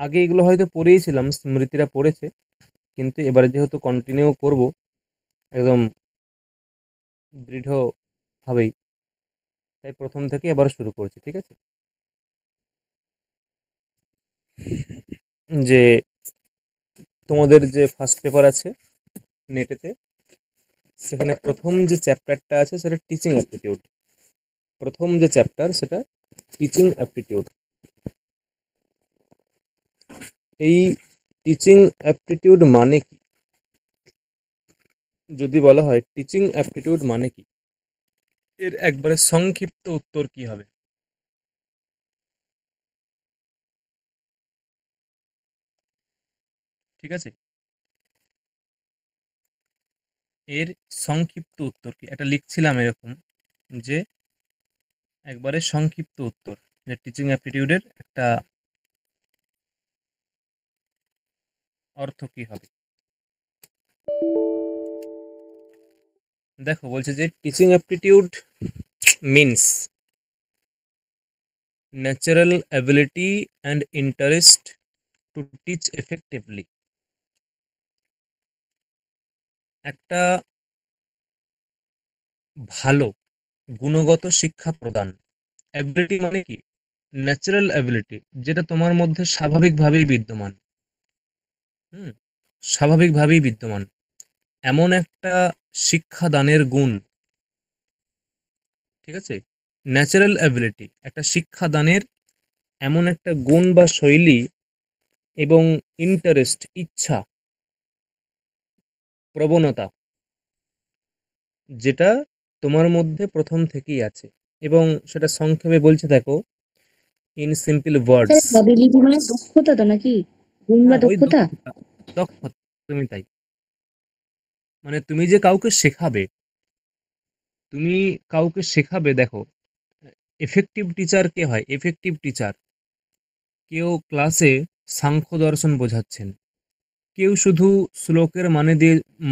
আগে এগুলো হয়তো পড়েইছিলাম, স্মৃতিরা পড়েছে, কিন্তু এবারে যেহেতু কন্টিনিউ করব একদম দৃঢ়ভাবেই, তাই প্রথম থেকে এবার শুরু করছি, ঠিক আছে? যে তোমাদের যে ফার্স্ট পেপার আছে নেটেতে, সেখানে প্রথম যে চ্যাপ্টারটা আছে সেটা টিচিং অ্যাপটিটিউড। প্রথম যে চ্যাপ্টার সেটা টিচিং অ্যাপটিটিউড। এই টিচিং অ্যাপটিটিউড মানে কি? যদি বলা হয় টিচিং অ্যাপটিটিউড মানে কি, এর একবারে সংক্ষিপ্ত উত্তর কি হবে? ঠিক আছে, এর সংক্ষিপ্ত উত্তর কি, এটা লিখছিলাম এরকম, যে একবারে সংক্ষিপ্ত উত্তর, যে টিচিং অ্যাপটিটিউডের একটা অর্থ কি হবে। দেখো, বলছে যে teaching aptitude means natural ability and interest to teach effectively. একটা ভালো গুণগত শিক্ষা প্রদান। অ্যাবিলিটি মানে কি? ন্যাচারাল অ্যাবিলিটি, যেটা তোমার মধ্যে স্বাভাবিকভাবেই বিদ্যমান। হুম, স্বাভাবিকভাবেই বিদ্যমান এমন একটা শিক্ষাদানের গুণ। ঠিক আছে, ন্যাচারাল অ্যাবিলিটি, একটা শিক্ষাদানের এমন একটা গুণ বা শৈলী, এবং ইন্টারেস্ট, ইচ্ছা, প্রবণতা, যেটা তোমার মধ্যে প্রথম থেকেই আছে। এবং সেটা সংক্ষেপে বলছে, দেখো, in simple words. Sir ability মানে দক্ষতা তো নাকি? গুণ বা হ্যাঁ, ওই দক্ষতা? দক্ষতা, দক্ষতা, তুমি তাই। মানে তুমি যে কাউকে শেখাবে, তুমি কাউকে শেখাবে, দেখো, এফেক্টিভ টিচার কে হয়? এফেক্টিভ টিচার, কেউ ক্লাসে সাংখ্য দর্শন বোঝাচ্ছেন, কেউ শুধু শ্লোকের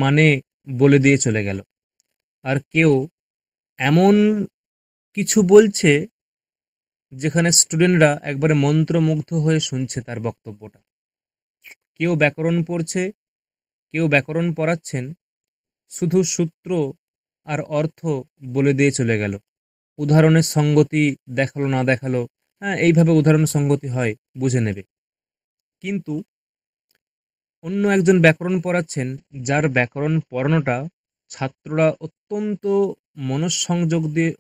মানে বলে দিয়ে চলে গেল, আর কেউ এমন কিছু বলছে যেখানে স্টুডেন্টরা একবারে মন্ত্রমুগ্ধ হয়ে শুনছে তার বক্তব্যটা। কেউ ব্যাকরণ পড়ছে, কেউ ব্যাকরণ পড়াচ্ছেন, শুধু সূত্র আর অর্থ বলে দিয়ে চলে গেল, উদাহরণের সঙ্গতি দেখালো না দেখালো, হ্যাঁ, এইভাবে উদাহরণ সঙ্গতি হয়, বুঝে নেবে। কিন্তু অন্য একজন ব্যাকরণ পড়াচ্ছেন, যার ব্যাকরণ পড়ানোটা ছাত্ররা অত্যন্ত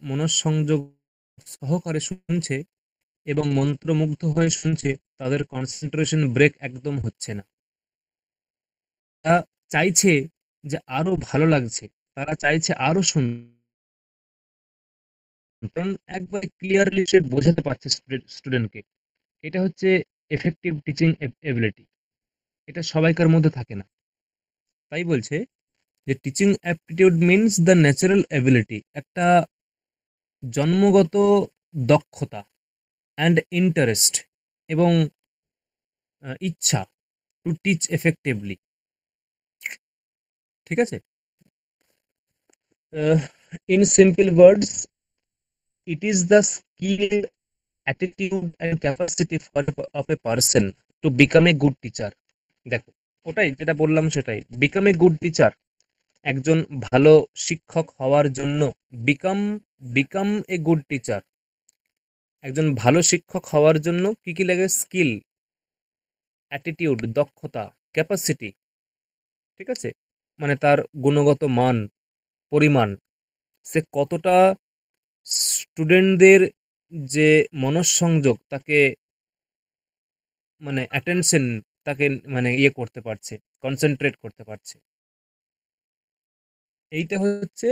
মনঃসংযোগ সহকারে শুনছে, এবং মন্ত্রমুগ্ধ হয়ে শুনছে, তাদের কনসেন্ট্রেশন ব্রেক একদম হচ্ছে না। তারা চাইছে যে আরো ভালো লাগছে, তারা চাইছে আরো শুনতে, কারণ একবার ক্লিয়ারলি সে বোঝাতে পারছে স্টুডেন্টকে। এটা হচ্ছে এফেক্টিভ টিচিং এবিলিটি। এটা সবাইকার মধ্যে থাকে না। তাই বলছে যে teaching aptitude means the natural ability, একটা জন্মগত দক্ষতা, অ্যান্ড ইন্টারেস্ট, এবং ইচ্ছা, টু টিচ এফেক্টিভলি। ঠিক আছে, in simple words, it is the skill, attitude and capacity of a person to become a good teacher. দেখো, ওটাই যেটা বললাম সেটাই, বিকাম এ গুড টিচার, একজন ভালো শিক্ষক হওয়ার জন্য, become become a good teacher, একজন ভালো শিক্ষক হওয়ার জন্য কি কি লাগে? স্কিল, অ্যাটিটিউড, দক্ষতা, ক্যাপাসিটি। ঠিক আছে, মানে তার গুণগত মান, পরিমাণ, সে কতটা স্টুডেন্টদের যে মনঃসংযোগ, তাকে মানে অ্যাটেনশন, তাকে মানে ইয়ে করতে পারছে, কনসেন্ট্রেট করতে পারছে। এইটা হচ্ছে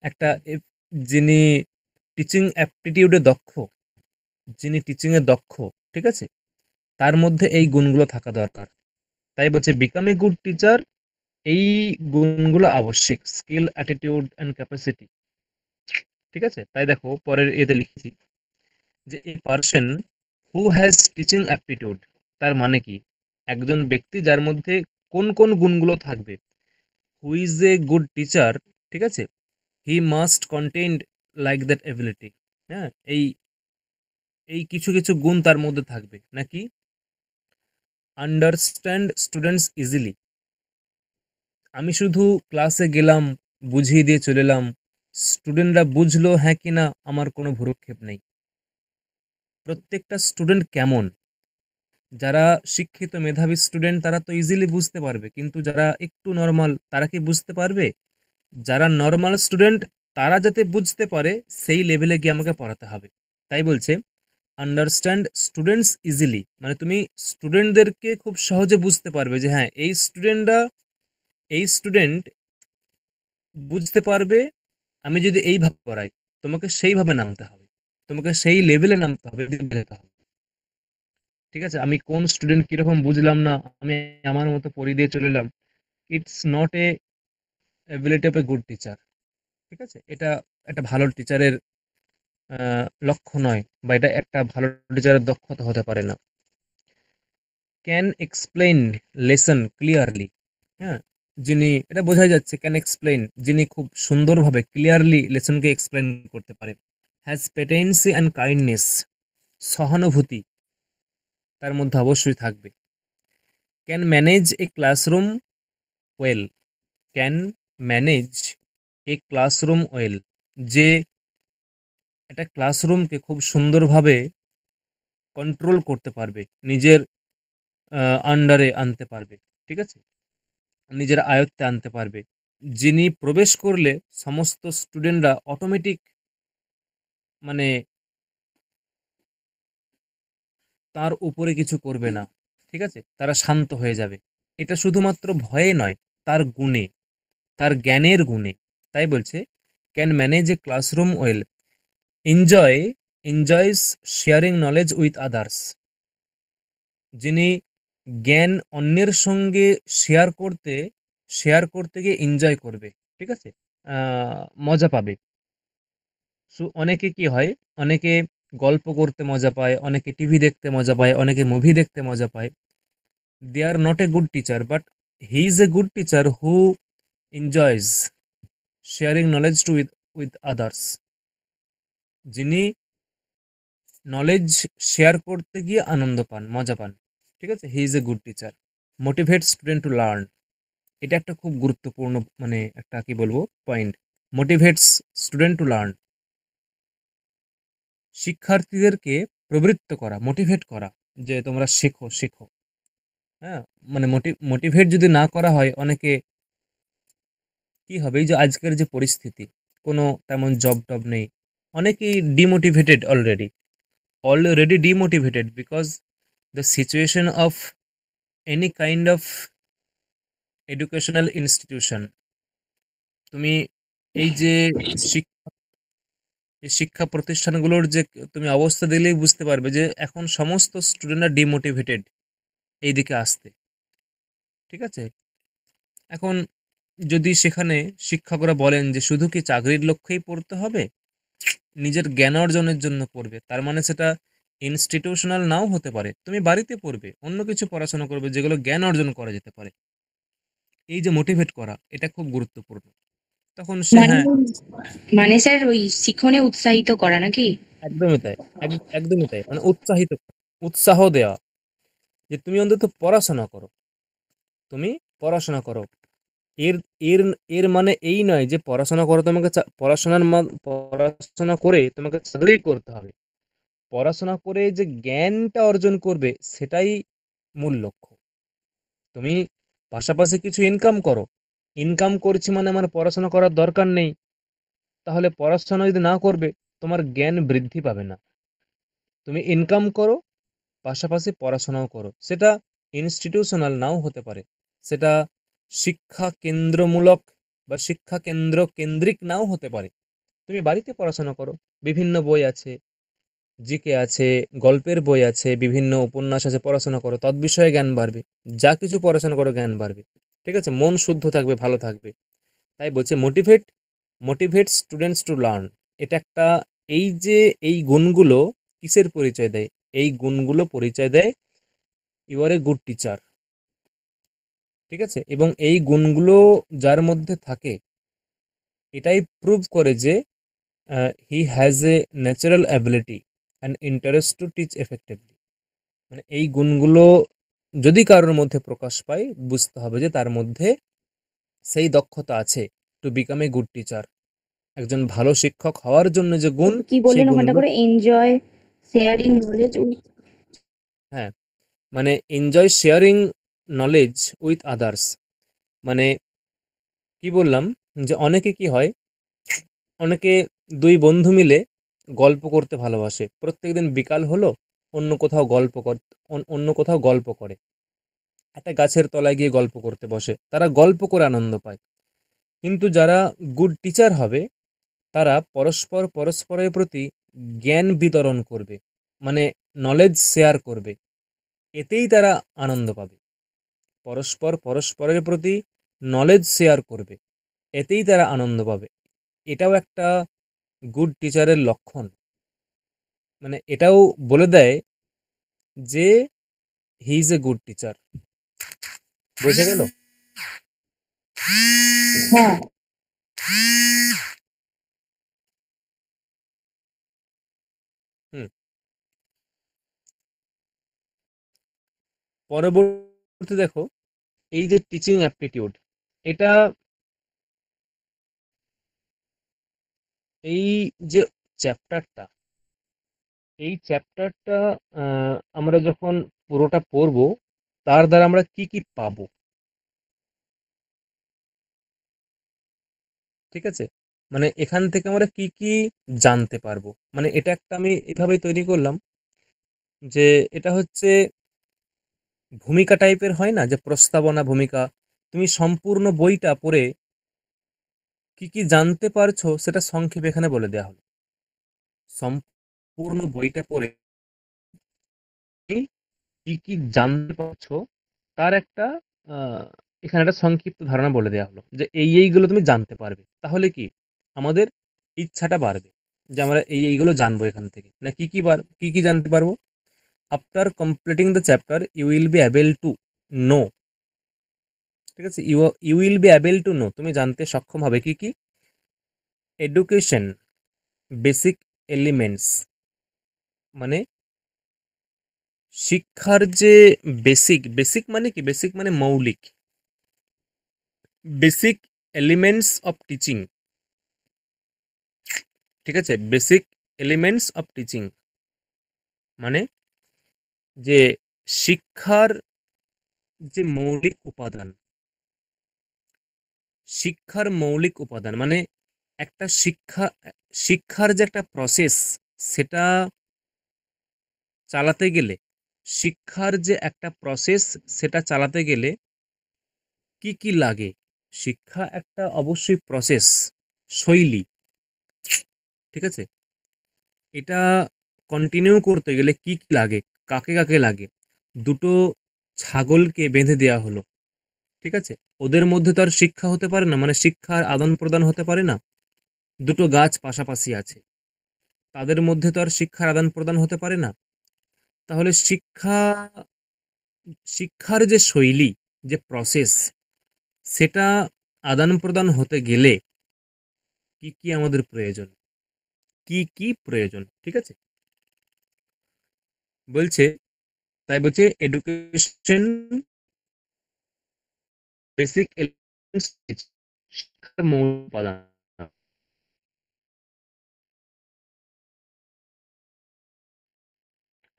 একটা যিনি টিচিং অ্যাপটিটিউডে দক্ষ, যিনি টিচিং এ দক্ষ, ঠিক আছে, তার মধ্যে এই গুণগুলো থাকা দরকার। তাই বলছে বিকাম এ গুড টিচার, এই গুণগুলো আবশ্যিক, স্কিল, অ্যাটিটিউড অ্যান্ড ক্যাপাসিটি। ঠিক আছে, তাই দেখো পরের এতে লিখেছি যে এই person who has teaching aptitude, তার মানে কি? একজন ব্যক্তি যার মধ্যে কোন কোন গুণগুলো থাকবে। হু ইজ এ গুড টিচার, ঠিক আছে, he must content like that ability. হ্যাঁ, এই এই কিছু কিছু গুণ তার মধ্যে থাকবে নাকি? Understand students easily. আমি শুধু ক্লাসে গেলাম, বুঝিয়ে দিয়ে চলে এলাম, স্টুডেন্টরা বুঝলো হ্যাঁ কি না আমার কোনো ভ্রুক্ষেপ নেই। প্রত্যেকটা স্টুডেন্ট কেমন, যারা শিক্ষিত মেধাবী স্টুডেন্ট তারা তো ইজিলি বুঝতে পারবে, কিন্তু যারা একটু নর্মাল তারা কি বুঝতে পারবে? যারা নর্মাল স্টুডেন্ট তারা যাতে বুঝতে পারে সেই লেভেলে গিয়ে আমাকে পড়াতে হবে। তাই বলছে আন্ডারস্ট্যান্ড স্টুডেন্টস ইজিলি, মানে তুমি স্টুডেন্টদেরকে খুব সহজে বুঝতে পারবে যে হ্যাঁ এই স্টুডেন্ট বুঝতে পারবে। আমি যদি এইভাবে পড়াই, তোমাকে সেইভাবে নামতে হবে, তোমাকে সেই লেভেলে নামতে হবে, বোঝাতে হবে। ঠিক আছে, আমি কোন স্টুডেন্ট কিরকম বুঝলাম না, আমি আমার মতো পড়িয়ে দিয়ে চলে এলাম, it's not a ability of A good teacher. ঠিক আছে, এটা একটা ভালো টিচারের লক্ষ্য নয়, বা এটা একটা ভালো টিচারের দক্ষতা হতে পারে না। Can explain lesson clearly. হ্যাঁ, যিনি, এটা বোঝা যাচ্ছে ক্যান এক্সপ্লেইন, যিনি খুব সুন্দরভাবে ক্লিয়ারলি লেসনকে এক্সপ্লেইন করতে পারে। হ্যাজ পেটেন্সি অ্যান্ড কাইন্ডনেস, সহানুভূতি তার মধ্যে অবশ্যই থাকবে। Can manage A classroom well, can manage A classroom well, যে একটা ক্লাসরুমকে খুব সুন্দরভাবে কন্ট্রোল করতে পারবে, নিজের আন্ডারে আনতে পারবে। ঠিক আছে, নিজের আয়ত্তে আনতে পারবে, যিনি প্রবেশ করলে সমস্ত স্টুডেন্টরা অটোমেটিক, মানে তার উপরে কিছু করবে না। ঠিক আছে, তারা শান্ত হয়ে যাবে। এটা শুধুমাত্র ভয়ে নয়, তার গুণে, তার জ্ঞানের গুণে। তাই বলছে can manage A classroom well, enjoy enjoys sharing knowledge with others, যিনি জ্ঞান অন্যের সঙ্গে শেয়ার করতে গিয়ে এনজয় করবে। ঠিক আছে, মজা পাবে। অনেকে কি হয়, অনেকে গল্প করতে মজা পায়, অনেকে টিভি দেখতে মজা পায়, অনেকে মুভি দেখতে মজা পায়। They are not a good teacher, but he is a good teacher who enjoys sharing knowledge to with others, যিনি নলেজ শেয়ার করতে গিয়ে আনন্দ পান, মজা পান। ঠিক আছে, he is a good teacher. Motivate student to learn, এটা একটা খুব গুরুত্বপূর্ণ, মানে একটা কি বলবো point. Motivates student to learn, শিক্ষার্থীদেরকে প্রবৃত্ত করা, মোটিভেট করা, যে তোমরা শেখো শেখো। হ্যাঁ, মানে মোটিভেট যদি না করা হয়, অনেকে কি হবে, এই যে আজকের যে পরিস্থিতি, কোনো তেমন জব টব নেই, অনেকেই demotivated, already demotivated, because the situation of any kind of educational institution. তুমি এই যে শিক্ষা এই শিক্ষা প্রতিষ্ঠানগুলোর যে তুমি অবস্থা দিলেই বুঝতে পারবে যে এখন সমস্ত স্টুডেন্টরা ডিমোটিভেটেড এই দিকে আসতে। ঠিক আছে, এখন যদি সেখানে শিক্ষকরা বলেন যে শুধু কি চাকরির লক্ষ্যেই পড়তে হবে, নিজের জ্ঞান অর্জনের জন্য পড়বে, তার মানে সেটা ইনস্টিটিউশনাল নাও হতে পারে, তুমি বাড়িতে পড়বে, অন্য কিছু পড়াশোনা করবে যেগুলো জ্ঞান অর্জন করা যেতে পারে। এই যে মোটিভেট করা, এটা খুব গুরুত্বপূর্ণ। তখন সে মানে হ্যাঁ, মানে স্যার ওই শিক্ষণে উৎসাহিত করা নাকি? একদমই তাই, একদমই তাই, মানে উৎসাহ দেওয়া, যে তুমি অন্তত পড়াশোনা করো, তুমি পড়াশোনা করো। এর এর এর মানে এই নয় যে পড়াশোনা করো, তোমাকে পড়াশোনা করে তোমাকে চাকরি করতে হবে। পড়াশোনা করে যে জ্ঞানটা অর্জন করবে সেটাই মূল লক্ষ্য। তুমি পাশাপাশি কিছু ইনকাম করো, ইনকাম করছি মানে আমার পড়াশোনা করার দরকার নেই, তাহলে পড়াশোনা যদি না করবে তোমার জ্ঞান বৃদ্ধি পাবে না। তুমি ইনকাম করো, পাশাপাশি পড়াশোনাও করো, সেটা ইনস্টিটিউশনাল নাও হতে পারে, সেটা শিক্ষা কেন্দ্রমূলক বা শিক্ষা কেন্দ্রিক নাও হতে পারে। তুমি বাড়িতে পড়াশোনা করো, বিভিন্ন বই আছে, জিকে আছে, গল্পের বই আছে, বিভিন্ন উপন্যাস আছে, পড়াশোনা করো, তৎবিষয়ে জ্ঞান বাড়বে। যা কিছু পড়াশোনা করো জ্ঞান বাড়বে। ঠিক আছে, মন শুদ্ধ থাকবে, ভালো থাকবে। তাই বলছে মোটিভেট স্টুডেন্টস টু লার্ন। এটা একটা, এই যে এই গুণগুলো কিসের পরিচয় দেয়? এই গুণগুলো পরিচয় দেয় you are a good teacher. ঠিক আছে, এবং এই গুণগুলো যার মধ্যে থাকে, এটাই প্রুভ করে যে he has a natural ability and interest to teach effectively. মানে এই গুণগুলো যদি কারোর মধ্যে প্রকাশ পায়, বুঝতে হবে যে তার মধ্যে সেই দক্ষতা আছে to become a good teacher. একজন ভালো শিক্ষক হওয়ার জন্য যে গুণ, কি সেই বললেন ওখানটা গুণগুলো। করে? Enjoy sharing knowledge with. হ্যাঁ, মানে enjoy sharing knowledge with others. মানে কি বললাম, যে অনেকে কি হয়, অনেকে দুই বন্ধু মিলে গল্প করতে ভালোবাসে। প্রত্যেকদিন বিকাল হলো, অন্য কোথাও অন্য কোথাও গল্প করে, একটা গাছের তলায় গিয়ে গল্প করতে বসে, তারা গল্প করে আনন্দ পায়। কিন্তু যারা গুড টিচার হবে, তারা পরস্পরের প্রতি জ্ঞান বিতরণ করবে, মানে নলেজ শেয়ার করবে, এতেই তারা আনন্দ পাবে। পরস্পরের প্রতি নলেজ শেয়ার করবে, এতেই তারা আনন্দ পাবে। এটাও একটা গুড টিচারের লক্ষণ। মানে এটাও বলে দেয় যে হি ইজ এ গুড টিচার। বুঝে গেল? হ্যাঁ। হুম। পরবর্তী দেখো, এই যে টিচিং অ্যাপটিটিউড, এটা এই যে চ্যাপ্টারটা, এই চ্যাপ্টারটা আমরা যখন পুরোটা পড়বো, তার দ্বারা আমরা কি কি পাবো, ঠিক আছে? মানে এখান থেকে আমরা কি কি জানতে পারবো। মানে এটা একটা আমি এভাবেই তৈরি করলাম, যে এটা হচ্ছে ভূমিকা টাইপের, হয় না যে প্রস্তাবনা ভূমিকা। তুমি সম্পূর্ণ বইটা পড়ে কি কি জানতে পারছো সেটা সংক্ষেপে এখানে বলে দেওয়া হলো। সম্পূর্ণ বইটা পড়ে কি কি জানতে পারছো তার একটা আহ, এখানে একটা সংক্ষিপ্ত ধারণা বলে দেওয়া হলো, যে এইগুলো তুমি জানতে পারবে। তাহলে কি আমাদের ইচ্ছাটা বাড়বে, যে আমরা এইগুলো জানবো এখান থেকে, না কি কি জানতে পারবো। After completing the chapter you will be able to know, ঠিক আছে? You will be able to know, তুমি জানতে সক্ষম হবে কি কি। এডুকেশন বেসিক এলিমেন্টস, মানে শিক্ষার যে বেসিক মানে কি, বেসিক মানে মৌলিক, বেসিক এলিমেন্টস অফ টিচিং, ঠিক আছে? বেসিক এলিমেন্টস অফ টিচিং মানে যে শিক্ষার যে মৌলিক উপাদান, শিক্ষার মৌলিক উপাদান মানে একটা শিক্ষার যে একটা প্রসেস, সেটা চালাতে গেলে, শিক্ষার যে একটা প্রসেস সেটা চালাতে গেলে কি কি লাগে। শিক্ষা একটা অবশ্যই প্রসেস, শৈলী, ঠিক আছে? এটা কন্টিনিউ করতে গেলে কি কি লাগে, কাকে কাকে লাগে। দুটো ছাগলকে বেঁধে দেওয়া হলো, ঠিক আছে? ওদের মধ্যে তো আর শিক্ষা হতে পারে না, মানে শিক্ষার আদান প্রদান হতে পারে না। দুটো গাছ পাশাপাশি আছে, তাদের মধ্যে তো আর শিক্ষার আদান প্রদান হতে পারে না। তাহলে শিক্ষার যে শৈলী, যে প্রসেস, সেটা আদান প্রদান হতে গেলে কি কি আমাদের প্রয়োজন, কি কি প্রয়োজন, ঠিক আছে? বলছে, তাই বলছে এডুকেশন বেসিক এলিমেন্টস, শিক্ষার মূল উপাদান।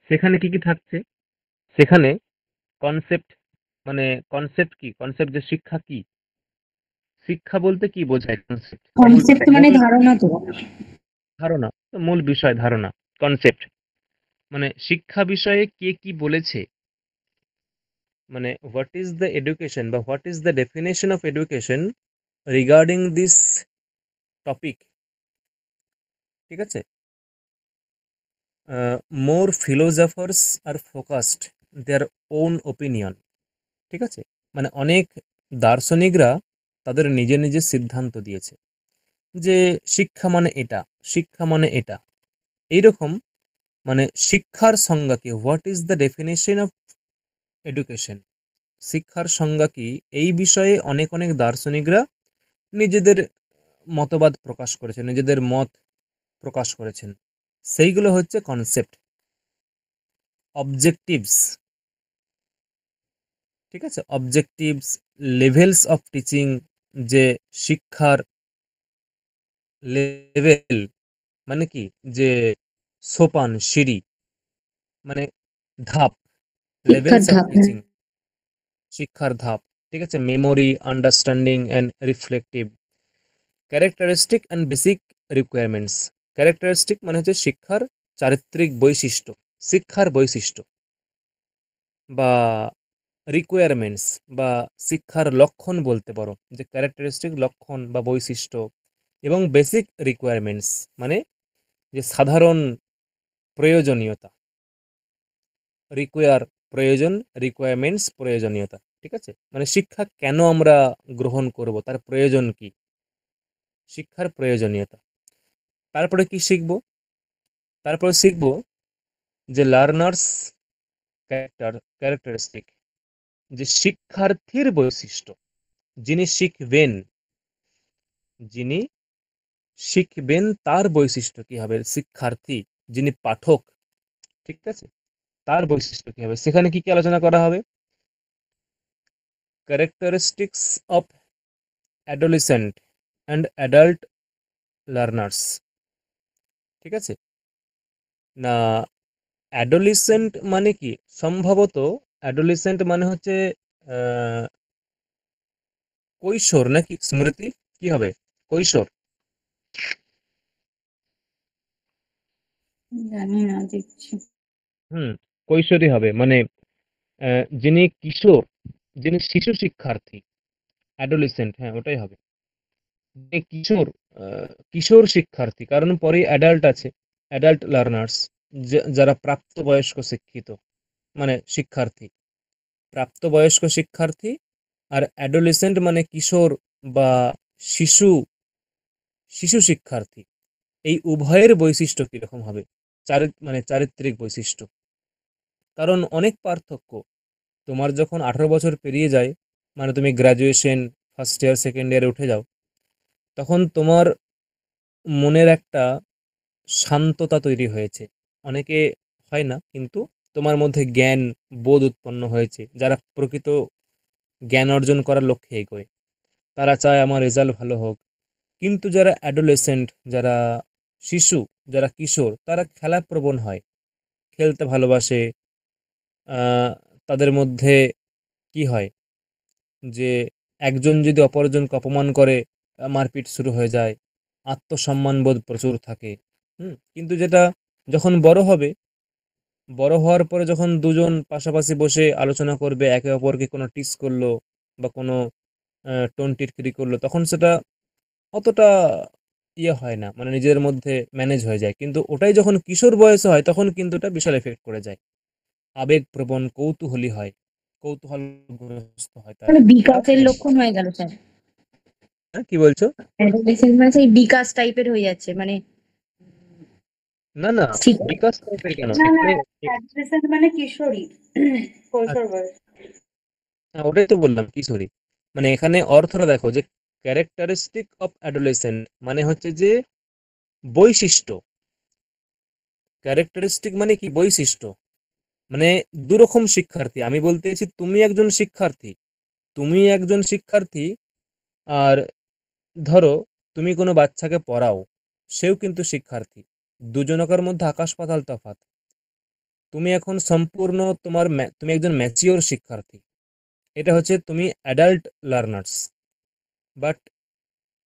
সেখানে কি কি থাকছে, সেখানে কনসেপ্ট, মানে কনসেপ্ট কি, কনসেপ্ট যে শিক্ষা কি, শিক্ষা বলতে কি বোঝায়, কনসেপ্ট, মূল কনসেপ্ট মানে মূল ধারণা তো। ধারণা, মূল বিষয় ধারণা, কনসেপ্ট। মানে শিক্ষা বিষয়ে কে কি বলেছে, মানে হোয়াট ইজ দ্য এডুকেশন বা what is the definition of education regarding this topic, ঠিক আছে? More philosophers are focused their own opinion, ঠিক আছে? মানে অনেক দার্শনিকরা তাদের নিজের নিজের সিদ্ধান্ত দিয়েছে, যে শিক্ষা মানে এটা, শিক্ষা মানে এটা, এইরকম। মানে শিক্ষার সংজ্ঞা কি, what is the definition of education, শিক্ষার সংজ্ঞা কি, এই বিষয়ে অনেক অনেক দার্শনিকরা নিজেদের মতবাদ প্রকাশ করেছেন, নিজেদের মত প্রকাশ করেছেন। সেইগুলো হচ্ছে কনসেপ্ট। অবজেক্টিভস, ঠিক আছে? অবজেক্টিভস, লেভেলস অফ টিচিং, যে শিক্ষার লেভেল মানে কি, যে সোপান, সিঁড়ি, মানে ধাপ, শিক্ষার লেভেলস অফ ধাপ। টিচিং, শিক্ষার ধাপ। ঠিক আছে? Memory, understanding and reflective, characteristic and basic requirements. Characteristic মানে হচ্ছে শিক্ষার চারিত্রিক বৈশিষ্ট্য, শিক্ষার বৈশিষ্ট্য, বা রিকোয়ারমেন্টস বা শিক্ষার লক্ষণ বলতে পারো, যে ক্যারেক্টারিস্টিক লক্ষণ বা বৈশিষ্ট্য, এবং বেসিক রিকোয়ারমেন্টস মানে যে সাধারণ প্রয়োজনীয়তা, রিকোয়ার প্রয়োজন, রিকোয়ারমেন্টস প্রয়োজনীয়তা। ঠিক আছে? মানে শিক্ষা কেন আমরা গ্রহণ করব, তার প্রয়োজন কি, শিক্ষার প্রয়োজনীয়তা। তারপরে কি শিখব? তারপরে শিখব যে লার্নার্স ক্যারেক্টারিস্টিক, যে শিক্ষার্থীর বৈশিষ্ট্য, যিনি শিখবেন, যিনি শিখবেন তার বৈশিষ্ট্য কি হবে, শিক্ষার্থী যিনি পাঠক, ঠিক আছে, তার বৈশিষ্ট্য কি হবে, সেখানে কি কি আলোচনা করা হবে? Characteristics of adolescent and adult learners. ঠিক আছে না? অ্যাডোলেসেন্ট মানে কি, সম্ভবত অ্যাডোলেসেন্ট মানে হচ্ছে আহ, কৈশোর, নাকি স্মৃতি, কি হবে, কৈশোর? জানি না, দেখছি। হুম, কৈশোরই হবে, মানে যিনি কিশোর, যিনি শিশু শিক্ষার্থী, অ্যাডোলেসেন্ট, হ্যাঁ ওটাই হবে। যে কিশোর, কিশোর শিক্ষার্থী, কারণ পরে অ্যাডাল্ট আছে, অ্যাডাল্ট লার্নার্স, যারা প্রাপ্তবয়স্ক শিক্ষিত, মানে শিক্ষার্থী, প্রাপ্তবয়স্ক শিক্ষার্থী। আর অ্যাডোলেসেন্ট মানে কিশোর বা শিশু, শিশু শিক্ষার্থী। এই উভয়ের বৈশিষ্ট্য কিরকম হবে, মানে চারিত্রিক বৈশিষ্ট্য। কারণ অনেক পার্থক্য। তোমার যখন 18 বছর পেরিয়ে যায়, মানে তুমি গ্র্যাজুয়েশন ফার্স্ট ইয়ার সেকেন্ড ইয়ারে উঠে যাও, তখন তোমার মনের একটা শান্ততা তৈরি হয়েছে। অনেকে হয় না, কিন্তু তোমার মধ্যে জ্ঞান বোধ উৎপন্ন হয়েছে, যারা প্রকৃত জ্ঞান অর্জন করার লক্ষ্যে এগোয়, তারা চায় আমার রেজাল্ট ভালো হোক। কিন্তু যারা অ্যাডোলেসেন্ট, যারা শিশু, যারা কিশোর, তারা খেলাপ্রবণ হয়, খেলতে ভালোবাসে। তাদের মধ্যে কি হয়, যে একজন যদি অপরজনকে অপমান করে, মারপিট শুরু হয়ে যায়, আত্মসম্মানবোধ প্রচুর থাকে। কিন্তু যেটা যখন বড় হবে, বড় হওয়ার পরে যখন দুজন পাশাপাশি বসে আলোচনা করবে, একে অপরকে কোনো টিস করলো বা কোনো টোন টিটকিরি করলো, তখন সেটা অতটা ইয়ে হয় না, মানে নিজের মধ্যে ম্যানেজ হয়ে যায়। কিন্তু ওটাই যখন কিশোর বয়সে হয়, তখন কিন্তু এটা বিশাল এফেক্ট করে যায়, আবেগপ্রবণ, কৌতূহলী হয়, কৌতূহলগ্রস্ত হয় তারা। মানে তারা বিকাশের বলবে, লক্ষণ হয়ে গেল স্যার। হ্যাঁ কি বলছো? অ্যাডোলেসেন্স মানে সেই বিকাশ টাইপের হয়ে যাচ্ছে, মানে না না, ঠিক। বিকাশ টাইপের কেন না না, এখানে? অ্যাডolescent মানে কিশোরী, কৈশোর আচ্ছা, বয়স। হ্যাঁ ওটাই তো বললাম, কিশোরী। মানে এখানে অর্থটা দেখো, যে ক্যারেক্টারিস্টিক অফ অ্যাডোলেসেন্ট মানে হচ্ছে যে বৈশিষ্ট্য। ক্যারেক্টারিস্টিক মানে কি, বৈশিষ্ট্য। মানে দুরকম শিক্ষার্থী আমি বলতে চাইছি, তুমি একজন শিক্ষার্থী, তুমি একজন শিক্ষার্থী, আর ধরো তুমি কোনো বাচ্চাকে পড়াও, সেও কিন্তু শিক্ষার্থী। দুজনকার মধ্যে আকাশ পাতাল তফাৎ। তুমি এখন সম্পূর্ণ তুমি একজন ম্যাচিওর শিক্ষার্থী, এটা হচ্ছে তুমি অ্যাডাল্ট লার্নার্স। বাট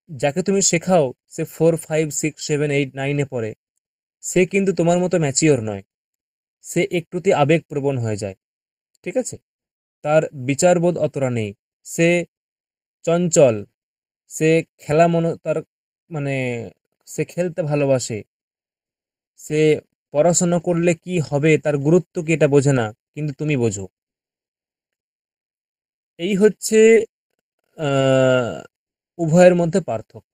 যাকে তুমি শেখাও, সে 4 5 6 7 8 9-এ পড়ে, সে কিন্তু তোমার মতো ম্যাচিওর নয়, সে একটুতে আবেগপ্রবণ হয়ে যায়। ঠিক আছে? তার বিচারবোধ অতটা নেই, সে চঞ্চল, সে তার মানে সে খেলতে ভালোবাসে, সে পড়াশোনা করলে কি হবে তার গুরুত্ব কি এটা বোঝে না, কিন্তু তুমি বোঝো। এই হচ্ছে আহ, উভয়ের মধ্যে পার্থক্য।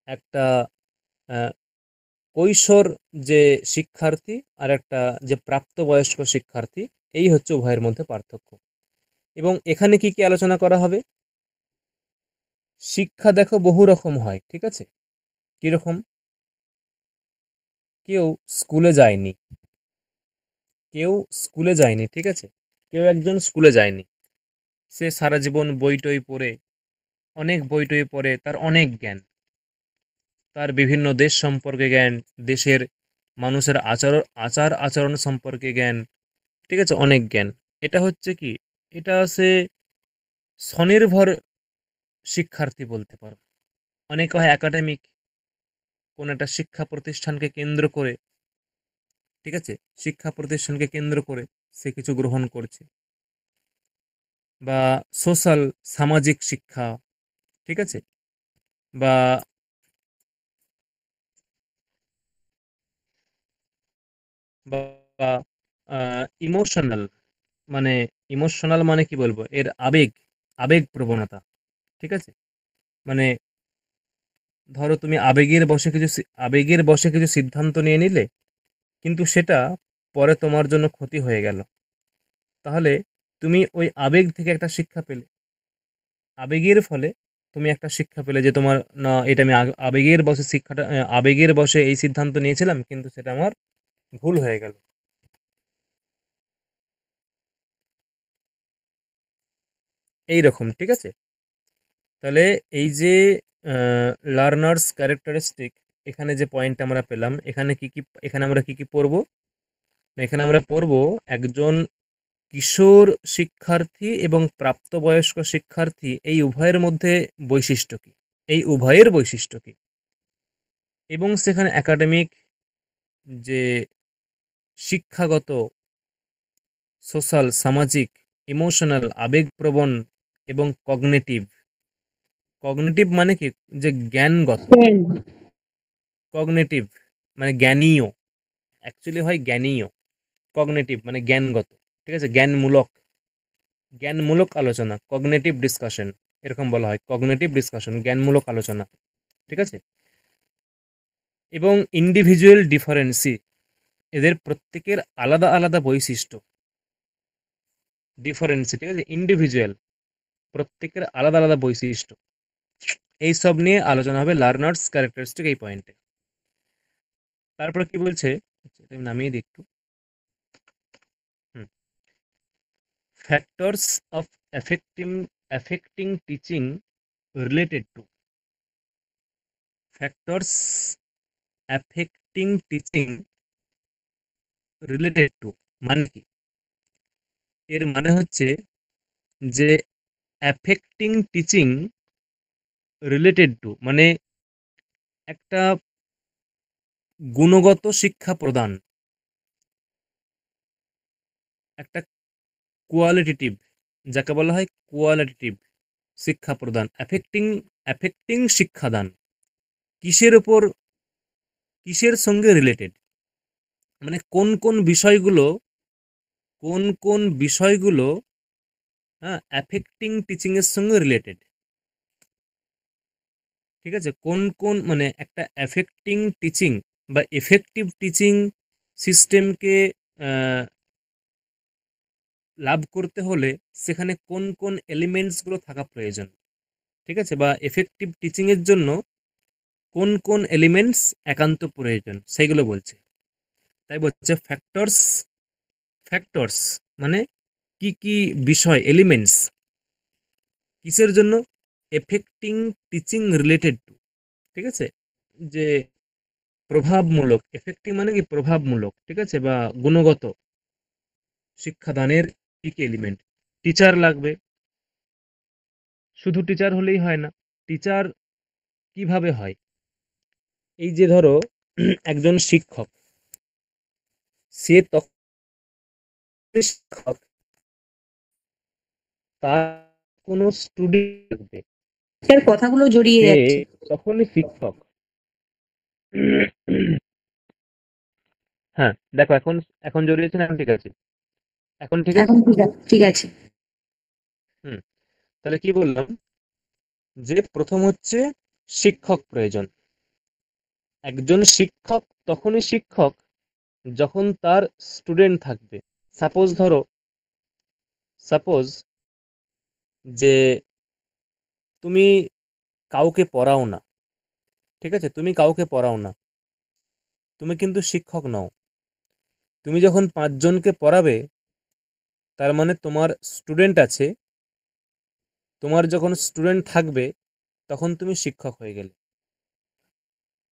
একটা আহ, কৈশোর যে শিক্ষার্থী, আর একটা যে প্রাপ্তবয়স্ক শিক্ষার্থী, এই হচ্ছে উভয়ের মধ্যে পার্থক্য। এবং এখানে কি কি আলোচনা করা হবে? শিক্ষা দেখো বহু রকম হয়, ঠিক আছে? কিরকম? কেউ স্কুলে যায়নি, কেউ স্কুলে যায়নি, ঠিক আছে, কেউ একজন স্কুলে যায়নি, সে সারা জীবন বই টই পড়ে, অনেক বই টই পড়ে, তার অনেক জ্ঞান, তার বিভিন্ন দেশ সম্পর্কে জ্ঞান, দেশের মানুষের আচার আচরণ সম্পর্কে জ্ঞান, ঠিক আছে, অনেক জ্ঞান। এটা হচ্ছে কি, এটা সে স্বনির্ভর শিক্ষার্থী বলতে পারো। অনেকে হয় একাডেমিক, কোন একটা শিক্ষা প্রতিষ্ঠানকে কেন্দ্র করে, ঠিক আছে, শিক্ষা প্রতিষ্ঠানকে কেন্দ্র করে সে কিছু গ্রহণ করছে, বা সোশ্যাল, সামাজিক শিক্ষা, ঠিক আছে, বা বা ইমোশনাল, মানে ইমোশনাল মানে কি বলবো, এর আবেগ, আবেগ প্রবণতা, ঠিক আছে, মানে ধরো তুমি আবেগের বশে কিছু সিদ্ধান্ত নিয়ে নিলে, কিন্তু সেটা পরে তোমার জন্য ক্ষতি হয়ে গেল, তাহলে তুমি ওই আবেগ থেকে একটা শিক্ষা পেলে, আবেগের ফলে তুমি একটা শিক্ষা পেলে যে তোমার, না এটা আমি আবেগের বশে এই সিদ্ধান্ত নিয়েছিলাম, কিন্তু সেটা আমার ভুল হয়ে গেল। এই রকম, ঠিক আছে। তাহলে এই যে লার্নার্স ক্যারেক্টারিস্টিক, এখানে যে পয়েন্ট আমরা পেলাম, এখানে আমরা কি কি পড়বো, এখানে আমরা পড়বো একজন কিশোর শিক্ষার্থী এবং প্রাপ্তবয়স্ক শিক্ষার্থী এই উভয়ের মধ্যে বৈশিষ্ট্য কি, এই উভয়ের বৈশিষ্ট্য কি, এবং সেখানে একাডেমিক যে শিক্ষাগত, সোশ্যাল, সামাজিক, ইমোশনাল, আবেগপ্রবণ, এবং কগনিটিভ, কগনিটিভ মানে কি, যে জ্ঞানগত, কগনিটিভ মানে জ্ঞানীয়, অ্যাকচুয়ালি হয় জ্ঞানীয়, কগনিটিভ মানে জ্ঞানগত, ঠিক আছে, জ্ঞানমূলক, জ্ঞানমূলক আলোচনা, কগনিটিভ ডিসকাশন, এরকম বলা হয়, কগনিটিভ ডিসকাশন, জ্ঞানমূলক আলোচনা, ঠিক আছে, এবং ইন্ডিভিজুয়াল ডিফারেন্সি, এদের প্রত্যেকের আলাদা আলাদা বৈশিষ্ট্য, ডিফারেন্সি, ঠিক আছে, ইন্ডিভিজুয়াল, প্রত্যেকের আলাদা আলাদা বৈশিষ্ট্য, এই সব নিয়ে আলোচনা হবে লার্নার্স ক্যারেক্টারিস্টিক এই পয়েন্টে। তারপর কি বলছে, আচ্ছা, এটা আমি নামিয়ে দিই একটু। Factors of affecting teaching related to, factors affecting teaching related to মানে কি, এর মানে হচ্ছে যে অ্যাফেক্টিং টিচিং রিলেটেড টু মানে একটা গুণগত শিক্ষা প্রদান, একটা কোয়ালিটেটিভ, যাকে বলা হয় কোয়ালিটেটিভ শিক্ষা প্রদান, অ্যাফেক্টিং শিক্ষাদান, কিসের উপর, কিসের সঙ্গে রিলেটেড, মানে কোন কোন বিষয়গুলো হ্যাঁ অ্যাফেক্টিং টিচিং এর সঙ্গে রিলেটেড, ঠিক আছে, কোন কোন মানে একটা অ্যাফেক্টিং টিচিং বা এফেক্টিভ টিচিং সিস্টেমকে লাভ করতে হলে সেখানে কোন কোন এলিমেন্টসগুলো থাকা প্রয়োজন, ঠিক আছে, বা এফেক্টিভ টিচিং এর জন্য কোন কোন এলিমেন্টস একান্ত প্রয়োজন, সেইগুলো বলছে। তাই বলছে ফ্যাক্টরস, ফ্যাক্টরস মানে কি কি বিষয়, এলিমেন্টস, কিসের জন্য, এফেক্টিং টিচিং রিলেটেড টু, ঠিক আছে, যে প্রভাবমূলক, এফেক্টিভ মানে কি প্রভাবমূলক, ঠিক আছে, বা গুণগত শিক্ষাদানের কি কি এলিমেন্ট, টিচার লাগবে, শুধু টিচার হলেই হয় না, টিচার কিভাবে হয়, এই যে ধরো একজন শিক্ষক, সে তখন শিক্ষক, তার কোনো স্টুডেন্ট লাগবে, স্যার কথাগুলো জড়িয়ে সে যাচ্ছে। তখনই শিক্ষক। হ্যাঁ, দেখো এখন, এখন জড়িয়েছে না, এখন ঠিক আছে, এখন ঠিক আছে। এখন ঠিক আছে। হুম, তাহলে কি বললাম, যে প্রথম হচ্ছে শিক্ষক প্রয়োজন, একজন শিক্ষক তখনই শিক্ষক যখন তার স্টুডেন্ট থাকবে। সাপোজ যে তুমি কাউকে পড়াও না, ঠিক আছে, তুমি কাউকে পড়াও না, তুমি কিন্তু শিক্ষক নও, তুমি যখন 5 জনকে পড়াবে, তার মানে তোমার স্টুডেন্ট আছে, তোমার যখন স্টুডেন্ট থাকবে তখন তুমি শিক্ষক হয়ে গেলে।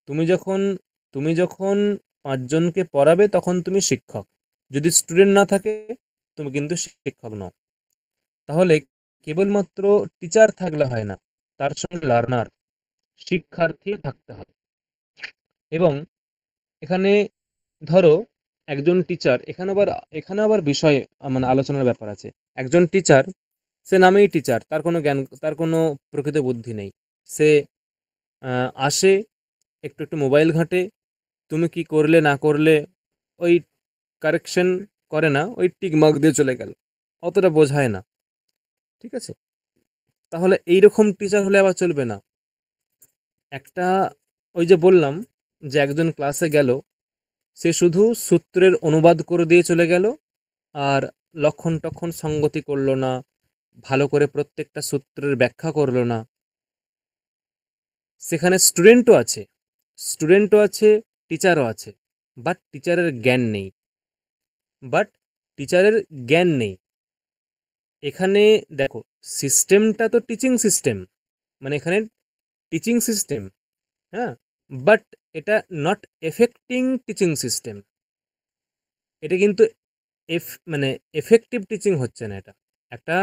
তুমি যখন তুমি যখন ৫ জনকে পড়াবে তখন তুমি শিক্ষক। যদি স্টুডেন্ট না থাকে তুমি কিন্তু শিক্ষক নও। তাহলে কেবলমাত্র টিচার থাকলে হয় না, তার সঙ্গে লার্নার, শিক্ষার্থী থাকতে হবে। এবং এখানে ধরো একজন টিচার, এখানে আবার বিষয় মানে আলোচনার ব্যাপার আছে। একজন টিচার, সে নামেই টিচার, তার কোনো জ্ঞান, তার কোনো প্রকৃত বুদ্ধি নেই। সে আসে, একটু একটু মোবাইল ঘাঁটে, তুমি কি করলে না করলে ওই কারেকশন করে না, ওই টিক মার্ক দিয়ে চলে গেল, অতটা বোঝায় না। ঠিক আছে? তাহলে এইরকম টিচার হলে আবার চলবে না। একটা, ওই যে বললাম যে একজন ক্লাসে গেল, সে শুধু সূত্রের অনুবাদ করে দিয়ে চলে গেল, আর লক্ষণ টক্ষণ সঙ্গতি করলো না, ভালো করে প্রত্যেকটা সূত্রের ব্যাখ্যা করলো না। সেখানে স্টুডেন্টও আছে, টিচারও আছে, বাট টিচারের জ্ঞান নেই। এখানে দেখো, সিস্টেমটা তো টিচিং সিস্টেম, মানে এখানে টিচিং সিস্টেম, হ্যাঁ, বাট এটা নট এফেক্টিং টিচিং সিস্টেম। এটা কিন্তু মানে এফেক্টিভ টিচিং হচ্ছে না। এটা একটা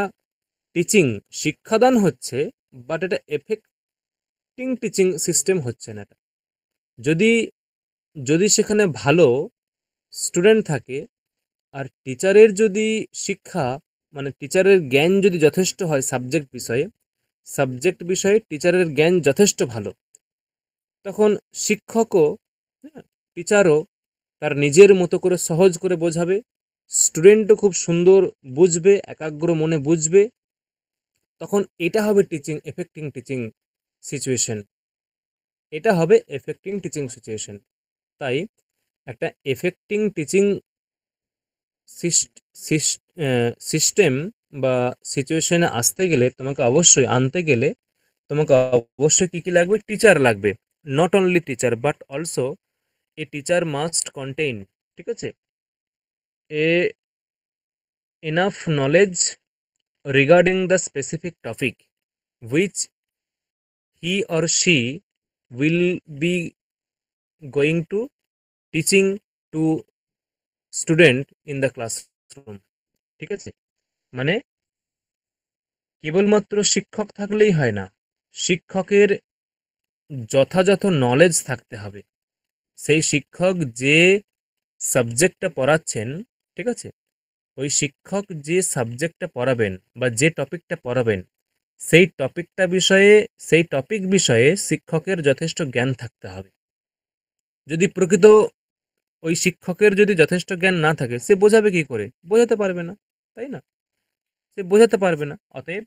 টিচিং, শিক্ষাদান হচ্ছে, বাট এটা এফেক্টিং টিচিং সিস্টেম হচ্ছে না। এটা যদি যদি সেখানে ভালো স্টুডেন্ট থাকে, আর টিচারের যদি শিক্ষা, মানে টিচারের জ্ঞান যদি যথেষ্ট হয় সাবজেক্ট বিষয়ে টিচারের জ্ঞান যথেষ্ট ভালো, তখন শিক্ষকও, হ্যাঁ, টিচারও তার নিজের মতো করে সহজ করে বোঝাবে, স্টুডেন্টও খুব সুন্দর বুঝবে, একাগ্র মনে বুঝবে। তখন এটা হবে সিচুয়েশন এফেক্টিং টিচিং সিচুয়েশন। তাই একটা এফেক্টিং টিচিং সিস্টেম বা সিচুয়েশনে আনতে গেলে তোমাকে অবশ্যই কি কি লাগবে? টিচার লাগবে। Not only teacher, but also a teacher must contain, ঠিক আছে, a enough knowledge regarding the specific topic which he or she will be going to teaching to student in the classroom। ঠিক আছে? মানে কেবলমাত্র শিক্ষক থাকলেই হয় না, শিক্ষকের যথাযথ নলেজ থাকতে হবে। সেই শিক্ষক যে সাবজেক্টটা পড়াচ্ছেন, ঠিক আছে, ওই শিক্ষক যে সাবজেক্টটা পড়াবেন বা যে টপিকটা পড়াবেন, সেই টপিক বিষয়ে শিক্ষকের যথেষ্ট জ্ঞান থাকতে হবে। যদি প্রকৃত ওই শিক্ষকের যদি যথেষ্ট জ্ঞান না থাকে, সে বোঝাবে কি করে? বোঝাতে পারবে না, তাই না? সে বোঝাতে পারবে না। অতএব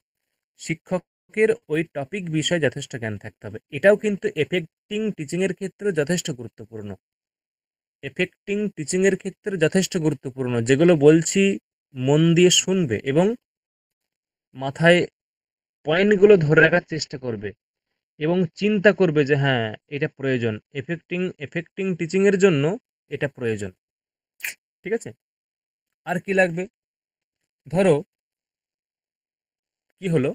শিক্ষকের ওই টপিক বিষয়ে যথেষ্ট জ্ঞান থাকতে হবে। এটাও কিন্তু এফেক্টিং টিচিং এর ক্ষেত্রে যথেষ্ট গুরুত্বপূর্ণ। যেগুলো বলছি মন দিয়ে শুনবে এবং মাথায় পয়েন্টগুলো ধরে রাখার চেষ্টা করবে এবং চিন্তা করবে যে হ্যাঁ, এটা প্রয়োজন, এফেক্টিং টিচিং এর জন্য এটা প্রয়োজন। ঠিক আছে? আর কি লাগবে? ধরো কি হলো,